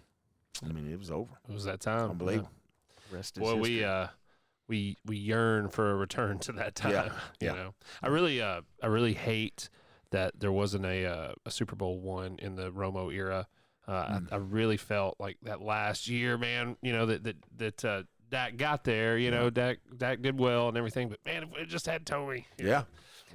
I mean, it was over. It was that time. Unbelievable. Yeah. Rest is Boy, history. we yearn for a return to that time. Yeah. You know, I really hate that there wasn't a Super Bowl one in the Romo era. I really felt like that last year, man. That Dak got there. Dak did well and everything. But man, if we just had Tony. Yeah.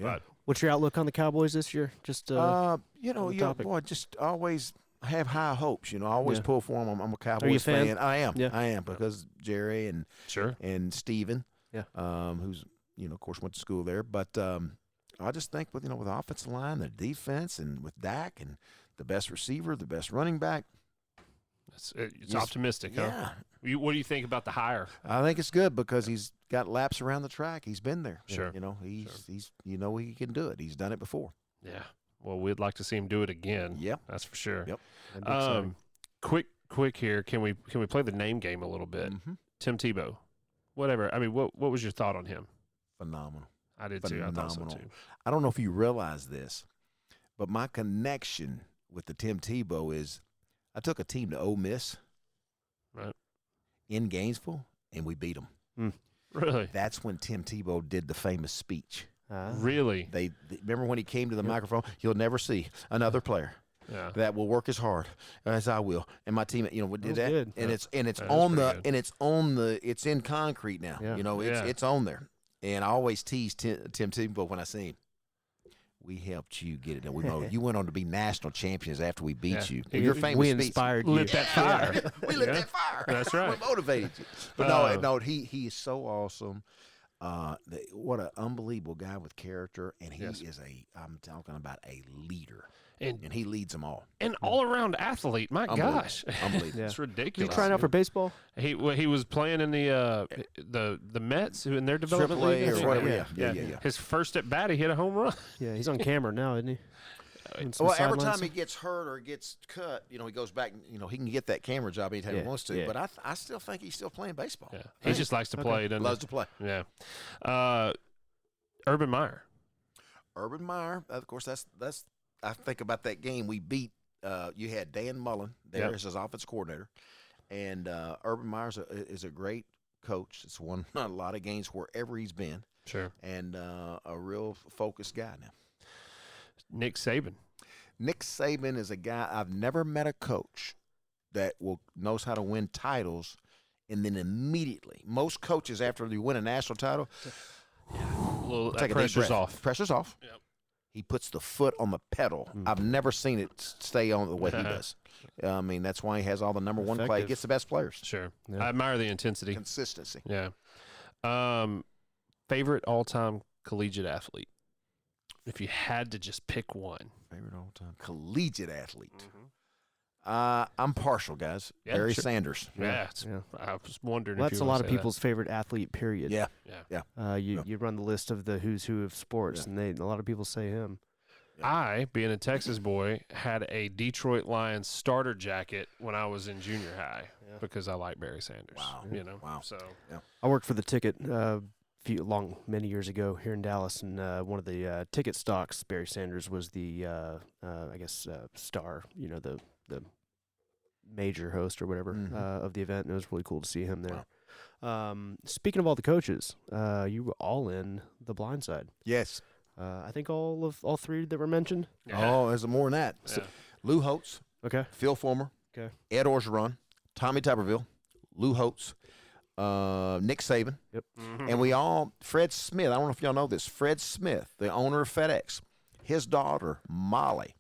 But What's your outlook on the Cowboys this year? Just topic. Just always have high hopes. I always pull for them. I'm a Cowboys you a fan? fan. I am. Yeah. I am because Jerry and sure. Steven, Yeah. who's of course went to school there. But I just think with the offensive line, the defense, and with Dak and the best receiver, the best running back. It's optimistic, huh? Yeah. What do you think about the hire? I think it's good because he's got laps around the track. He's been there. Sure. He's he can do it. He's done it before. Yeah. Well, we'd like to see him do it again. Yep. That's for sure. Yep. Quick here. Can we play the name game a little bit? Mm-hmm. Tim Tebow. Whatever. I mean, what was your thought on him? Phenomenal. I did too. I thought so Phenomenal. too. I don't know if you realize this, but my connection with the Tim Tebow is I took a team to Ole Miss Right. in Gainesville, and we beat them. Really? That's when Tim Tebow did the famous speech. Really? They remember when he came to the microphone, you'll never see another player Yeah. that will work as hard as I will. And my team, we did that. good. And Yeah. it's That is on pretty good. it's in concrete now. Yeah. It's on there. And I always tease Tim Tebow when I see him. We helped you get it done. You went on to be national champions after we beat you. Yeah. Your famous We speech. inspired you. Lit that fire. We lit that fire. That's right. We motivated you. But he is so awesome. What an unbelievable guy with character, and he is I'm talking about a leader, and he leads them all. An all-around athlete. My gosh. Unbelievable. It's Was ridiculous. he trying out for baseball? He was playing in the Mets who in their development AAA league. or whatever. Yeah. His first at bat, he hit a home run. Yeah, he's on camera now, isn't he? Doing some Well, every sidelines. time he gets hurt or gets cut, he goes back. He can get that camera job anytime he wants to. Yeah. But I still think he's still playing baseball. Yeah. He just likes to play, doesn't Loves he? to play. Yeah. Urban Meyer. Urban Meyer, of course, that's. I think about that game we beat. You had Dan Mullen there as his offense coordinator, and Urban Meyer is a great coach. It's won a lot of games wherever he's been. Sure. And a real focused guy now. Nick Saban. Nick Saban is a guy I've never met a coach that knows how to win titles, and then immediately most coaches after you win a national title. Take a deep Pressure's breath. off. Pressure's off. Yep. He puts the foot on the pedal. I've never seen it stay on the way he does. I mean, that's why he has all the number one play. He Effective. gets the best players. Sure. Yeah. I admire the intensity. Consistency. Yeah. Favorite all-time collegiate athlete? If you had to just pick one. Favorite all-time collegiate athlete. I'm partial, guys. Yeah, Barry sure. Sanders. Yeah. Yeah. I was wondering Well, if that's you a were lot gonna of say people's favorite athlete, period. Yeah. that. Yeah. You run the list of the who's who of sports, and a lot of people say him. I, being a Texas boy, had a Detroit Lions starter jacket when I was in junior high because I like Barry Sanders. Wow. Wow. So I worked for the ticket many years ago here in Dallas, and one of the ticket stocks, Barry Sanders was the star, the major host or whatever of the event, and it was really cool to see him there. Wow. Speaking of all the coaches, you were all in The Blind Side. Yes. I think all three that were mentioned. Oh, there's more than that. Yeah. Lou Holtz, Okay. Phil Fulmer, Okay. Ed Orgeron, Tommy Tuberville, Lou Holtz, Nick Saban, Yep. and we all, Fred Smith, I don't know if y'all know this, Fred Smith, the owner of FedEx, his daughter, Molly,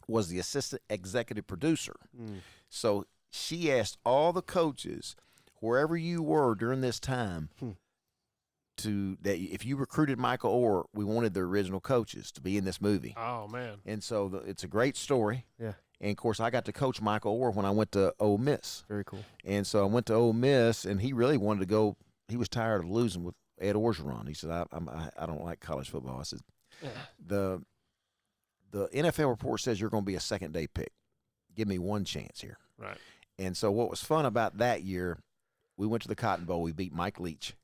was the assistant executive producer. So she asked all the coaches, wherever you were during this time, that if you recruited Michael Orr, we wanted the original coaches to be in this movie. Oh man! And so it's a great story. Yeah. And of course, I got to coach Michael Orr when I went to Ole Miss. Very cool. And so I went to Ole Miss, and he really wanted to go. He was tired of losing with Ed Orgeron. He said, "I don't like college football." I said, "The NFL report says you're going to be a second-day pick. Give me one chance here." Right. And so what was fun about that year, we went to the Cotton Bowl. We beat Mike Leach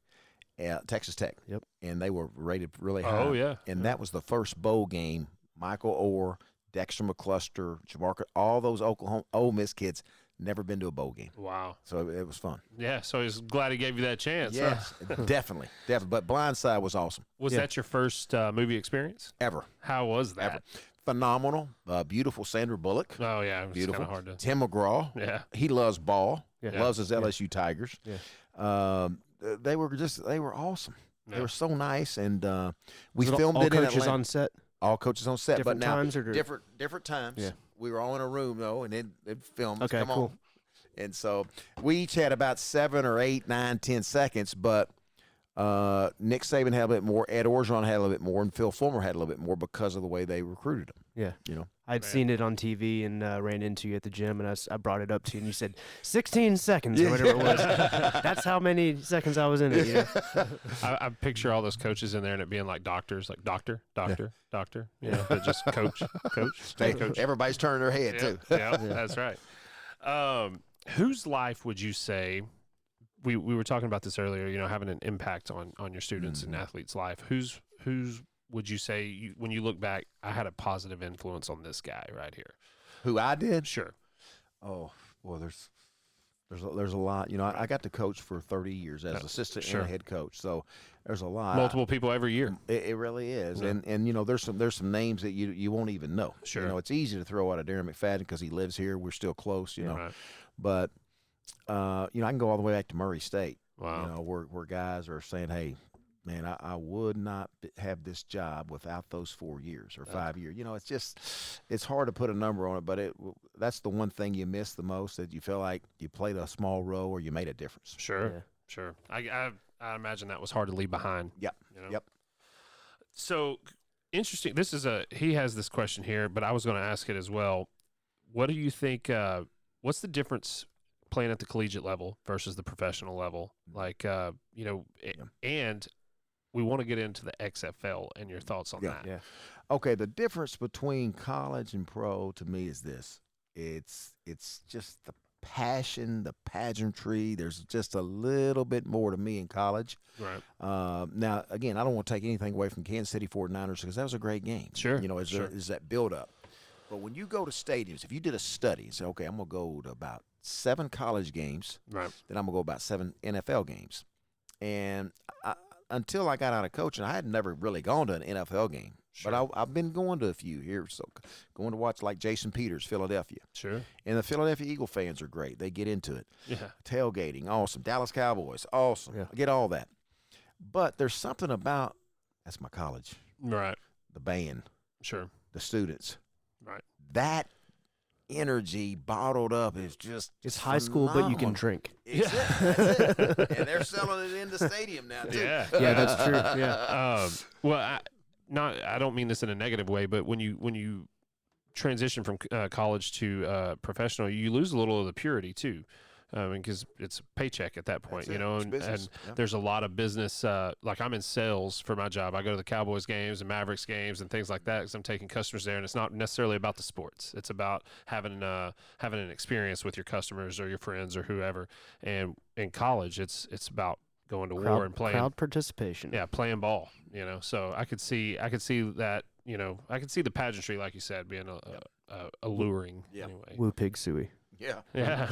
at Texas Tech. Yep. And they were rated really high. Oh yeah. And that was the first bowl game. Michael Orr, Dexter McCluster, Jamarca, all those Ole Miss kids never been to a bowl game. Wow. So it was fun. Yeah. So he's glad he gave you that chance. huh? Yes, definitely. But Blindside was awesome. Was that your first movie experience? Ever. How was that? Ever. Phenomenal. Beautiful Sandra Bullock. Oh yeah. It was Beautiful. Hard to. Tim McGraw. Yeah. He loves ball. Yeah. Loves his LSU Tigers. Yeah. They were awesome. Yeah. They were so nice, and we Was filmed all it in coaches Atlanta. on set. All coaches on set, Different but now times or different times. Yeah. We were all in a room though, and it filmed. Okay, Come cool. on. And so we each had about 7 or 8, 9, 10 seconds, but Nick Saban had a bit more, Ed Orgeron had a little bit more, and Phil Fulmer had a little bit more because of the way they recruited them. Yeah. You know, I'd Man. seen it on TV and ran into you at the gym, and I brought it up to you, and you said 16 seconds or whatever it was. That's how many seconds I was in it. You know? I picture all those coaches in there and it being like doctors, like doctor. You know, but just coach. Coach. everybody's turning their head Yeah, too. yeah, that's right. Whose life would you say? We were talking about this earlier. You know, having an impact on your students and athletes' life. Whose would you say when you look back? I had a positive influence on this guy right here. Who I did? Sure. Oh, well, there's a lot. You know, I got to coach for 30 years as assistant Sure. and a head coach. So there's a lot. Multiple people every year. It really is, Yeah. and you know, there's some names that you won't even know. Sure. You know, it's easy to throw out a Darren McFadden because he lives here. We're still close. You know, Right. but you know, I can go all the way back to Murray State. Wow. You know, where guys are saying, "Hey, man, I would not have this job without those 4 years or 5 years." You know, it's hard to put a number on it, but that's the one thing you miss the most, that you feel like you played a small role or you made a difference. Sure. Yeah. Sure. I imagine that was hard to leave behind. Yep. You know? Yep. So interesting. He has this question here, but I was going to ask it as well. What do you think? What's the difference playing at the collegiate level versus the professional level? Like, you know, and we want to get into the XFL and your thoughts on that. Yeah. Okay, the difference between college and pro to me is this. It's just the passion, the pageantry. There's just a little bit more to me in college. Right. Now, again, I don't want to take anything away from Kansas City 49ers because that was a great game. Sure. You know, is that build-up. But when you go to stadiums, if you did a study and say, okay, I'm going to go to about 7 college games, Right. then I'm going to go about 7 NFL games. And until I got out of coaching, I had never really gone to an NFL game. Sure. But I've been going to a few here. So going to watch like Jason Peters, Philadelphia. Sure. And the Philadelphia Eagle fans are great. They get into it. Yeah. Tailgating, awesome. Dallas Cowboys, awesome. Yeah. I get all that. But there's something about, that's my college, Right. the band, Sure. the students. Right. That energy bottled up is just It's high school, but you can phenomenal. drink. That's it. And they're selling it in the stadium now, too. Yeah. Yeah, that's true. Yeah. Well, I don't mean this in a negative way, but when you transition from college to professional, you lose a little of the purity too, because it's a paycheck at that point, That's you it. know. It's And business. Yeah. there's a lot of business. Like I'm in sales for my job. I go to the Cowboys games and Mavericks games and things like that because I'm taking customers there, and it's not necessarily about the sports. It's about having an experience with your customers or your friends or whoever. And in college, it's about going to war and playing. Crowd participation. Yeah, playing ball, you know. So I could see that, you know, I could see the pageantry, like you said, being alluring. Yeah. Anyway. Woo pig suey. Yeah. Yeah.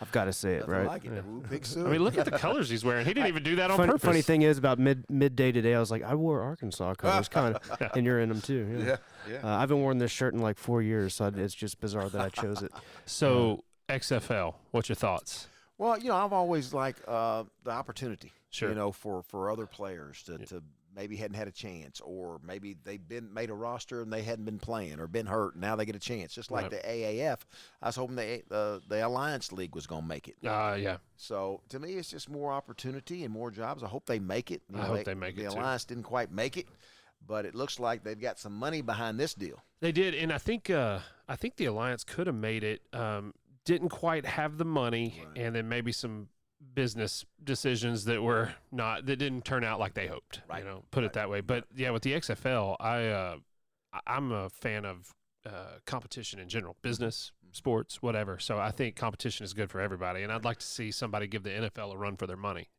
I've got to say it, Nothing right? like it. Yeah. Woo, big I suit. mean, look at the colors he's wearing. He didn't even do that on purpose. Funny thing is about midday today, I was like, I wore Arkansas colors, kind of, and you're in them too. Yeah. Yeah. Yeah. I haven't worn this shirt in like 4 years, so it's just bizarre that I chose it. So XFL, what's your thoughts? Well, you know, I've always liked the opportunity, Sure. you know, for other players to maybe hadn't had a chance, or maybe they've been made a roster and they hadn't been playing or been hurt, and now they get a chance. Just like the AAF, I was hoping the Alliance League was going to make it. Yeah. So to me, it's just more opportunity and more jobs. I hope they make it. I hope they make it The too. Alliance didn't quite make it, but it looks like they've got some money behind this deal. They did, and I think the Alliance could have made it. Didn't quite have the money, and then maybe some business decisions that didn't turn out like they hoped. Right. Put it that way. But yeah, with the XFL, I'm a fan of competition in general, business, sports, whatever. So I think competition is good for everybody, and I'd like to see somebody give the NFL a run for their money.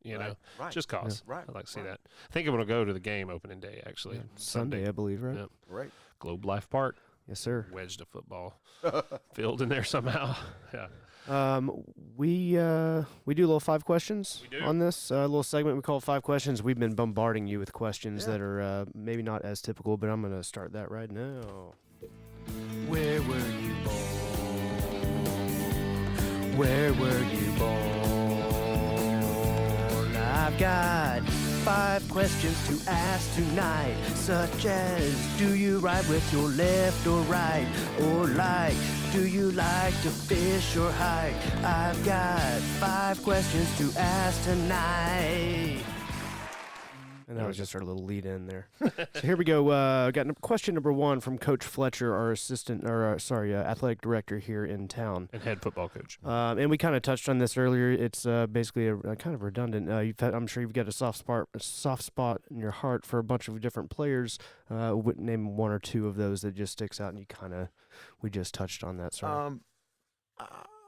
Just cause. Right. I'd like to see that. I think I'm going to go to the game opening day actually. Sunday, I believe, right? Yep. Right. Globe Life Park. Yes, sir. Wedged a football field in there somehow. Yeah. We do a little 5 questions We do. on this little segment. We call it 5 questions. We've been bombarding you with questions that are maybe not as typical, but I'm going to start that right now. Where were you born? Where were you born? I've got 5 questions to ask tonight, such as, do you ride with your left or right? Or do you like to fish or hike? I've got 5 questions to ask tonight. And that was just our little lead in there. So here we go. Got question number 1 from Coach Fletcher, our athletic director here in town. And head football coach. And we kind of touched on this earlier. It's basically a kind of redundant. I'm sure you've got a soft spot in your heart for a bunch of different players. Name 1 or 2 of those that just sticks out, and we just touched on that. Sorry.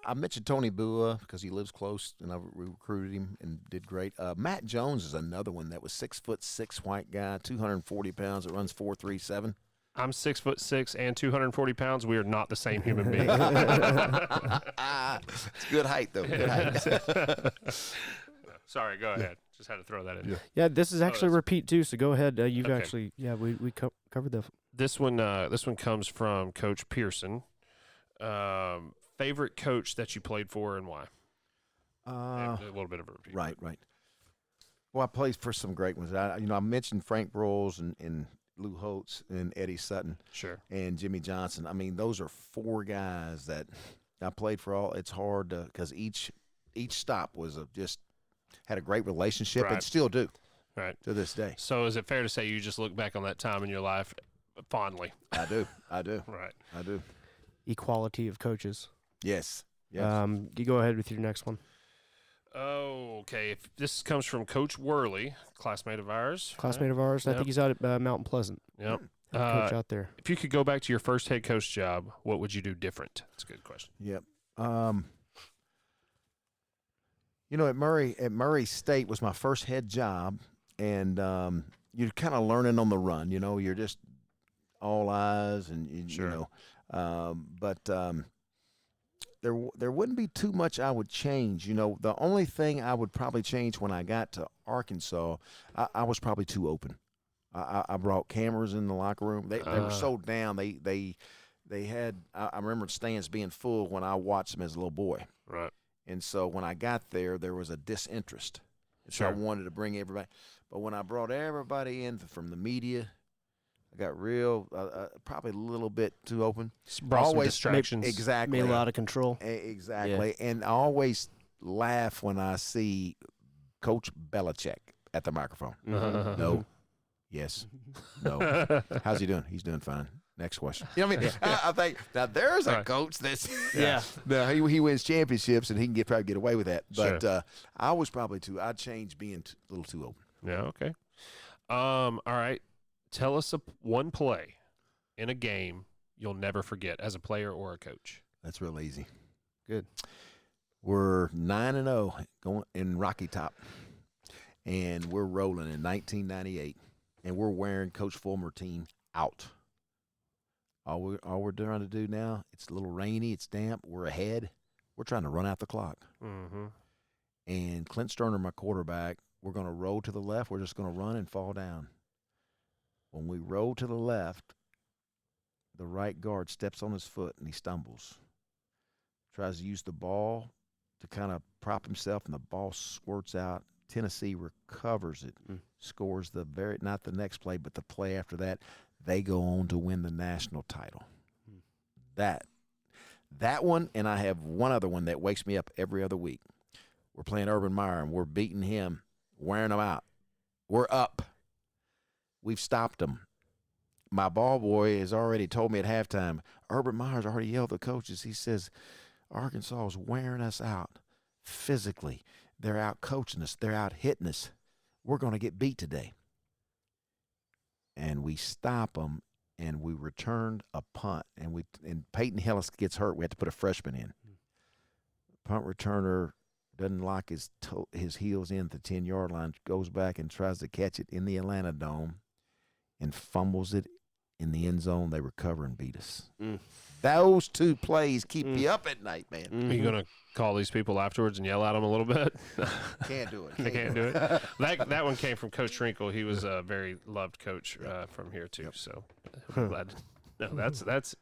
I mentioned Tony Bua because he lives close, and I recruited him and did great. Matt Jones is another one that was 6'6" white guy, 240 pounds. That runs 4.37. I'm 6'6" and 240 pounds. We are not the same human being. It's good height, though. Good height. Sorry, go ahead. Just had to throw that in. Yeah, this is actually a repeat too. So go ahead. You've Okay. actually, we covered the. This one comes from Coach Pearson. Favorite coach that you played for and why? A little bit of a repeat. Right. Well, I played for some great ones. I mentioned Frank Broyles and Lou Holtz and Eddie Sutton. Sure. And Jimmy Johnson. I mean, those are 4 guys that I played for. All it's hard to, because each stop was just had a great relationship and still do. Right. To this day. So is it fair to say you just look back on that time in your life fondly? I do. Right. I do. Equality of coaches. Yes. You go ahead with your next one. Oh, okay. If this comes from Coach Worley, classmate of ours. I think he's out at Mountain Pleasant. Yep. Coach out there. If you could go back to your first head coach job, what would you do different? That's a good question. Yep. At Murray State was my first head job, and you're kind of learning on the run. You're just all eyes, and there wouldn't be too much I would change. The only thing I would probably change when I got to Arkansas, I was probably too open. I brought cameras in the locker room. They were so down. They had. I remember stands being full when I watched them as a little boy. Right. And so when I got there was a disinterest. So I wanted to bring everybody. But when I brought everybody in from the media, I got real, probably a little bit too open. Brought some distractions. Exactly. Made a lot of control. Exactly. Yeah. And I always laugh when I see Coach Belichick at the microphone. No. Yes. No. How's he doing? He's doing fine. Next question. You know what I mean? I think, now there's a coach that's now he wins championships and he can probably get away with that. But I was probably I'd change being a little too open. Yeah, okay. All right. Tell us one play in a game you'll never forget as a player or a coach. That's real easy. Good. We're 9-0 going in Rocky Top, and we're rolling in 1998, and we're wearing Coach Fulmer team out. All we're trying to do now, it's a little rainy, it's damp, we're ahead. We're trying to run out the clock. Mm-hmm. And Clint Sterner, my quarterback, we're going to roll to the left. We're just going to run and fall down. When we roll to the left, the right guard steps on his foot and he stumbles. Tries to use the ball to kind of prop himself, and the ball squirts out Tennessee recovers it, scores not the next play, but the play after that. They go on to win the national title. That one, and I have one other one that wakes me up every other week. We're playing Urban Meyer, and we're beating him, wearing him out. We're up. We've stopped him. My ball boy has already told me at halftime, Urban Meyer's already yelled at the coaches. He says, Arkansas is wearing us out physically. They're out coaching us. They're out hitting us. We're going to get beat today. And we stop them, and we returned a punt. And Peyton Hillis gets hurt. We had to put a freshman in. Punt returner doesn't lock his heels in at the 10-yard line, goes back and tries to catch it in the Atlanta Dome and fumbles it in the end zone. They recover and beat us. Those two plays keep you up at night, man. Are you going to call these people afterwards and yell at them a little bit? Can't do it. They can't do it. That one came from Coach Trinkle. He was a very loved coach from here too. So I'm glad. No, that's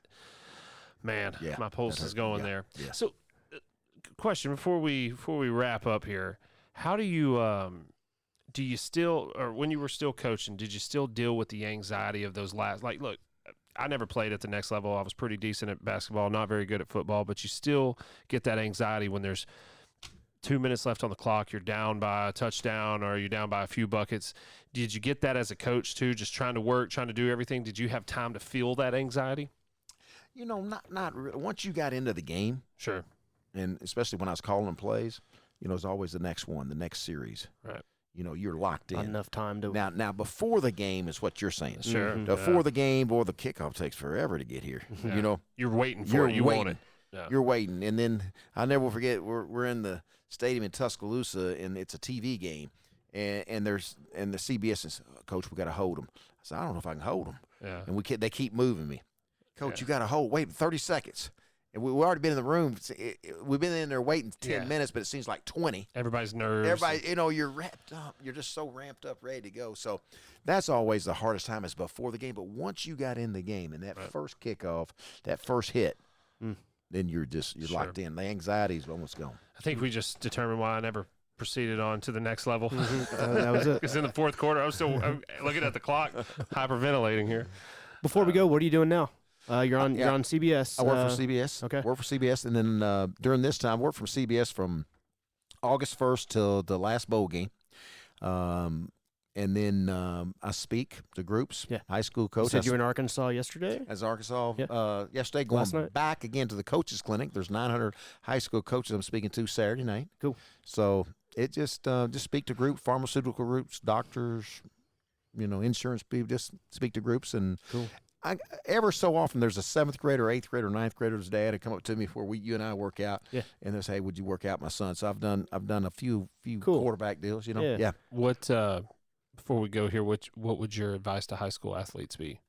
man. Yeah, my pulse is going there. Yeah. So, question before we wrap up here: how do you still, or when you were still coaching, did you still deal with the anxiety of those last? Like, look, I never played at the next level. I was pretty decent at basketball, not very good at football, but you still get that anxiety when there's 2 minutes left on the clock, you're down by a touchdown or you're down by a few buckets. Did you get that as a coach too, just trying to work, trying to do everything? Did you have time to feel that anxiety? Not really. Once you got into the game. Sure. And especially when I was calling plays, it's always the next one, the next series. Right. You're locked in. Not enough time to. Now before the game is what you're saying. Sure. Before the game or the kickoff takes forever to get here. Yeah. You're waiting for it. You want it. Yeah. You're waiting. And then I'll never forget, we're in the stadium in Tuscaloosa, and it's a TV game. And the CBS says, Coach, we got to hold them. I said, I don't know if I can hold them. Yeah. And they keep moving me. Coach, you got to hold. Wait 30 seconds. And we've already been in the room. We've been in there waiting 10 minutes, but it seems like 20. Everybody's nervous. You're wrapped up. You're just so ramped up, ready to go. So that's always the hardest time is before the game. But once you got in the game and that first kickoff, that first hit, then you're locked in. The anxiety is almost gone. I think we just determined why I never proceeded on to the next level. That was it. Because in the fourth quarter, I'm looking at the clock, hyperventilating here. Before we go, what are you doing now? You're on CBS. I work for CBS. Okay. Work for CBS, and then during this time, work from CBS from August 1st till the last bowl game. And then I speak to groups, high school coaches. You said you were in Arkansas yesterday? As Arkansas Yep. yesterday, going back again to the coaches clinic. There's 900 high school coaches I'm speaking to Saturday night. Cool. So it just speak to groups, pharmaceutical groups, doctors, insurance people, just speak to groups. And cool. Ever so often there's a 7th grader, 8th grader, 9th grader's dad who come up to me before you and I work out. Yeah. And they say, hey, would you work out my son? So I've done a few cool. quarterback deals, Yeah. What before we go here, what would your advice to high school athletes be?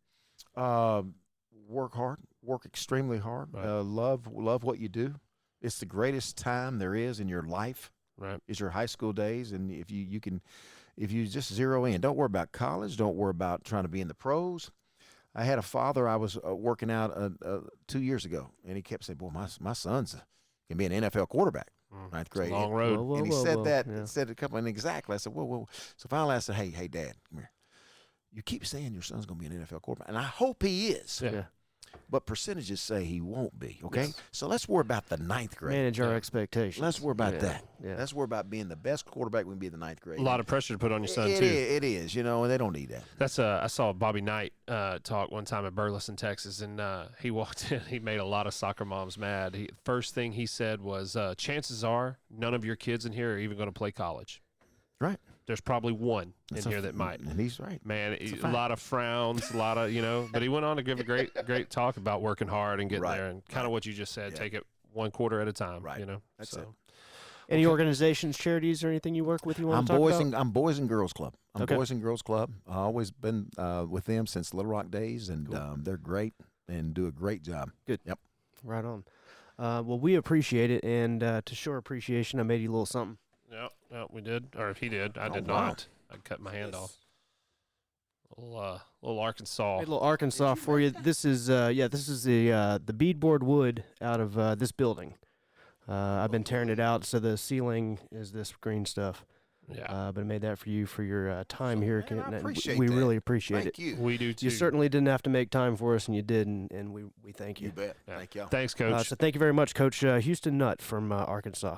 Work hard, work extremely hard. Right. Love what you do. It's the greatest time there is in your life. Right. Is your high school days, and if you just zero in, don't worry about college, don't worry about trying to be in the pros. I had a father I was working out 2 years ago, and he kept saying, "Boy, my son's can be an NFL quarterback." 9th grade, long road. and he said that. Said a couple, and exactly. I said, "Whoa." So finally, I said, "Hey, Dad, come here. You keep saying your son's going to be an NFL quarterback, and I hope he is. Yeah. But percentages say he won't be, okay? Yes. So let's worry about the 9th grade. Manage our expectations. Let's worry about that. Yeah. Let's worry about being the best quarterback we can be in the 9th grade. A lot of pressure to put on your son, too. It is, and they don't need that. That's I saw Bobby Knight talk one time at Burleson, Texas, and he walked in. He made a lot of soccer moms mad. First thing he said was, chances are none of your kids in here are even going to play college. Right. There's probably one in here that might. And he's right. Man, a lot of frowns, a lot of, but he went on to give a great talk about working hard and getting there and kind of what you just said, take it one quarter at a time, right. That's it. Any organizations, charities, or anything you work with you want to talk about? I'm Boys and Girls Club. Boys and Girls Club. I've always been with them since Little Rock days, and they're great and do a great job. Good. Yep. Right on. Well, we appreciate it, and to show our appreciation, I made you a little something. Yeah, we did. Or if he did, I did not. I cut my hand off. Little Arkansas. A little Arkansas for you. This is the beadboard wood out of this building. I've been tearing it out, so the ceiling is this green stuff. Yeah. But I made that for you for your time here. Man, I appreciate we that. really appreciate Thank it. you. We do too. You certainly didn't have to make time for us, and you did, and we thank you. You bet. Yeah. Thank y'all. Thanks, Coach. So thank you very much, Coach Houston Nutt from Arkansas.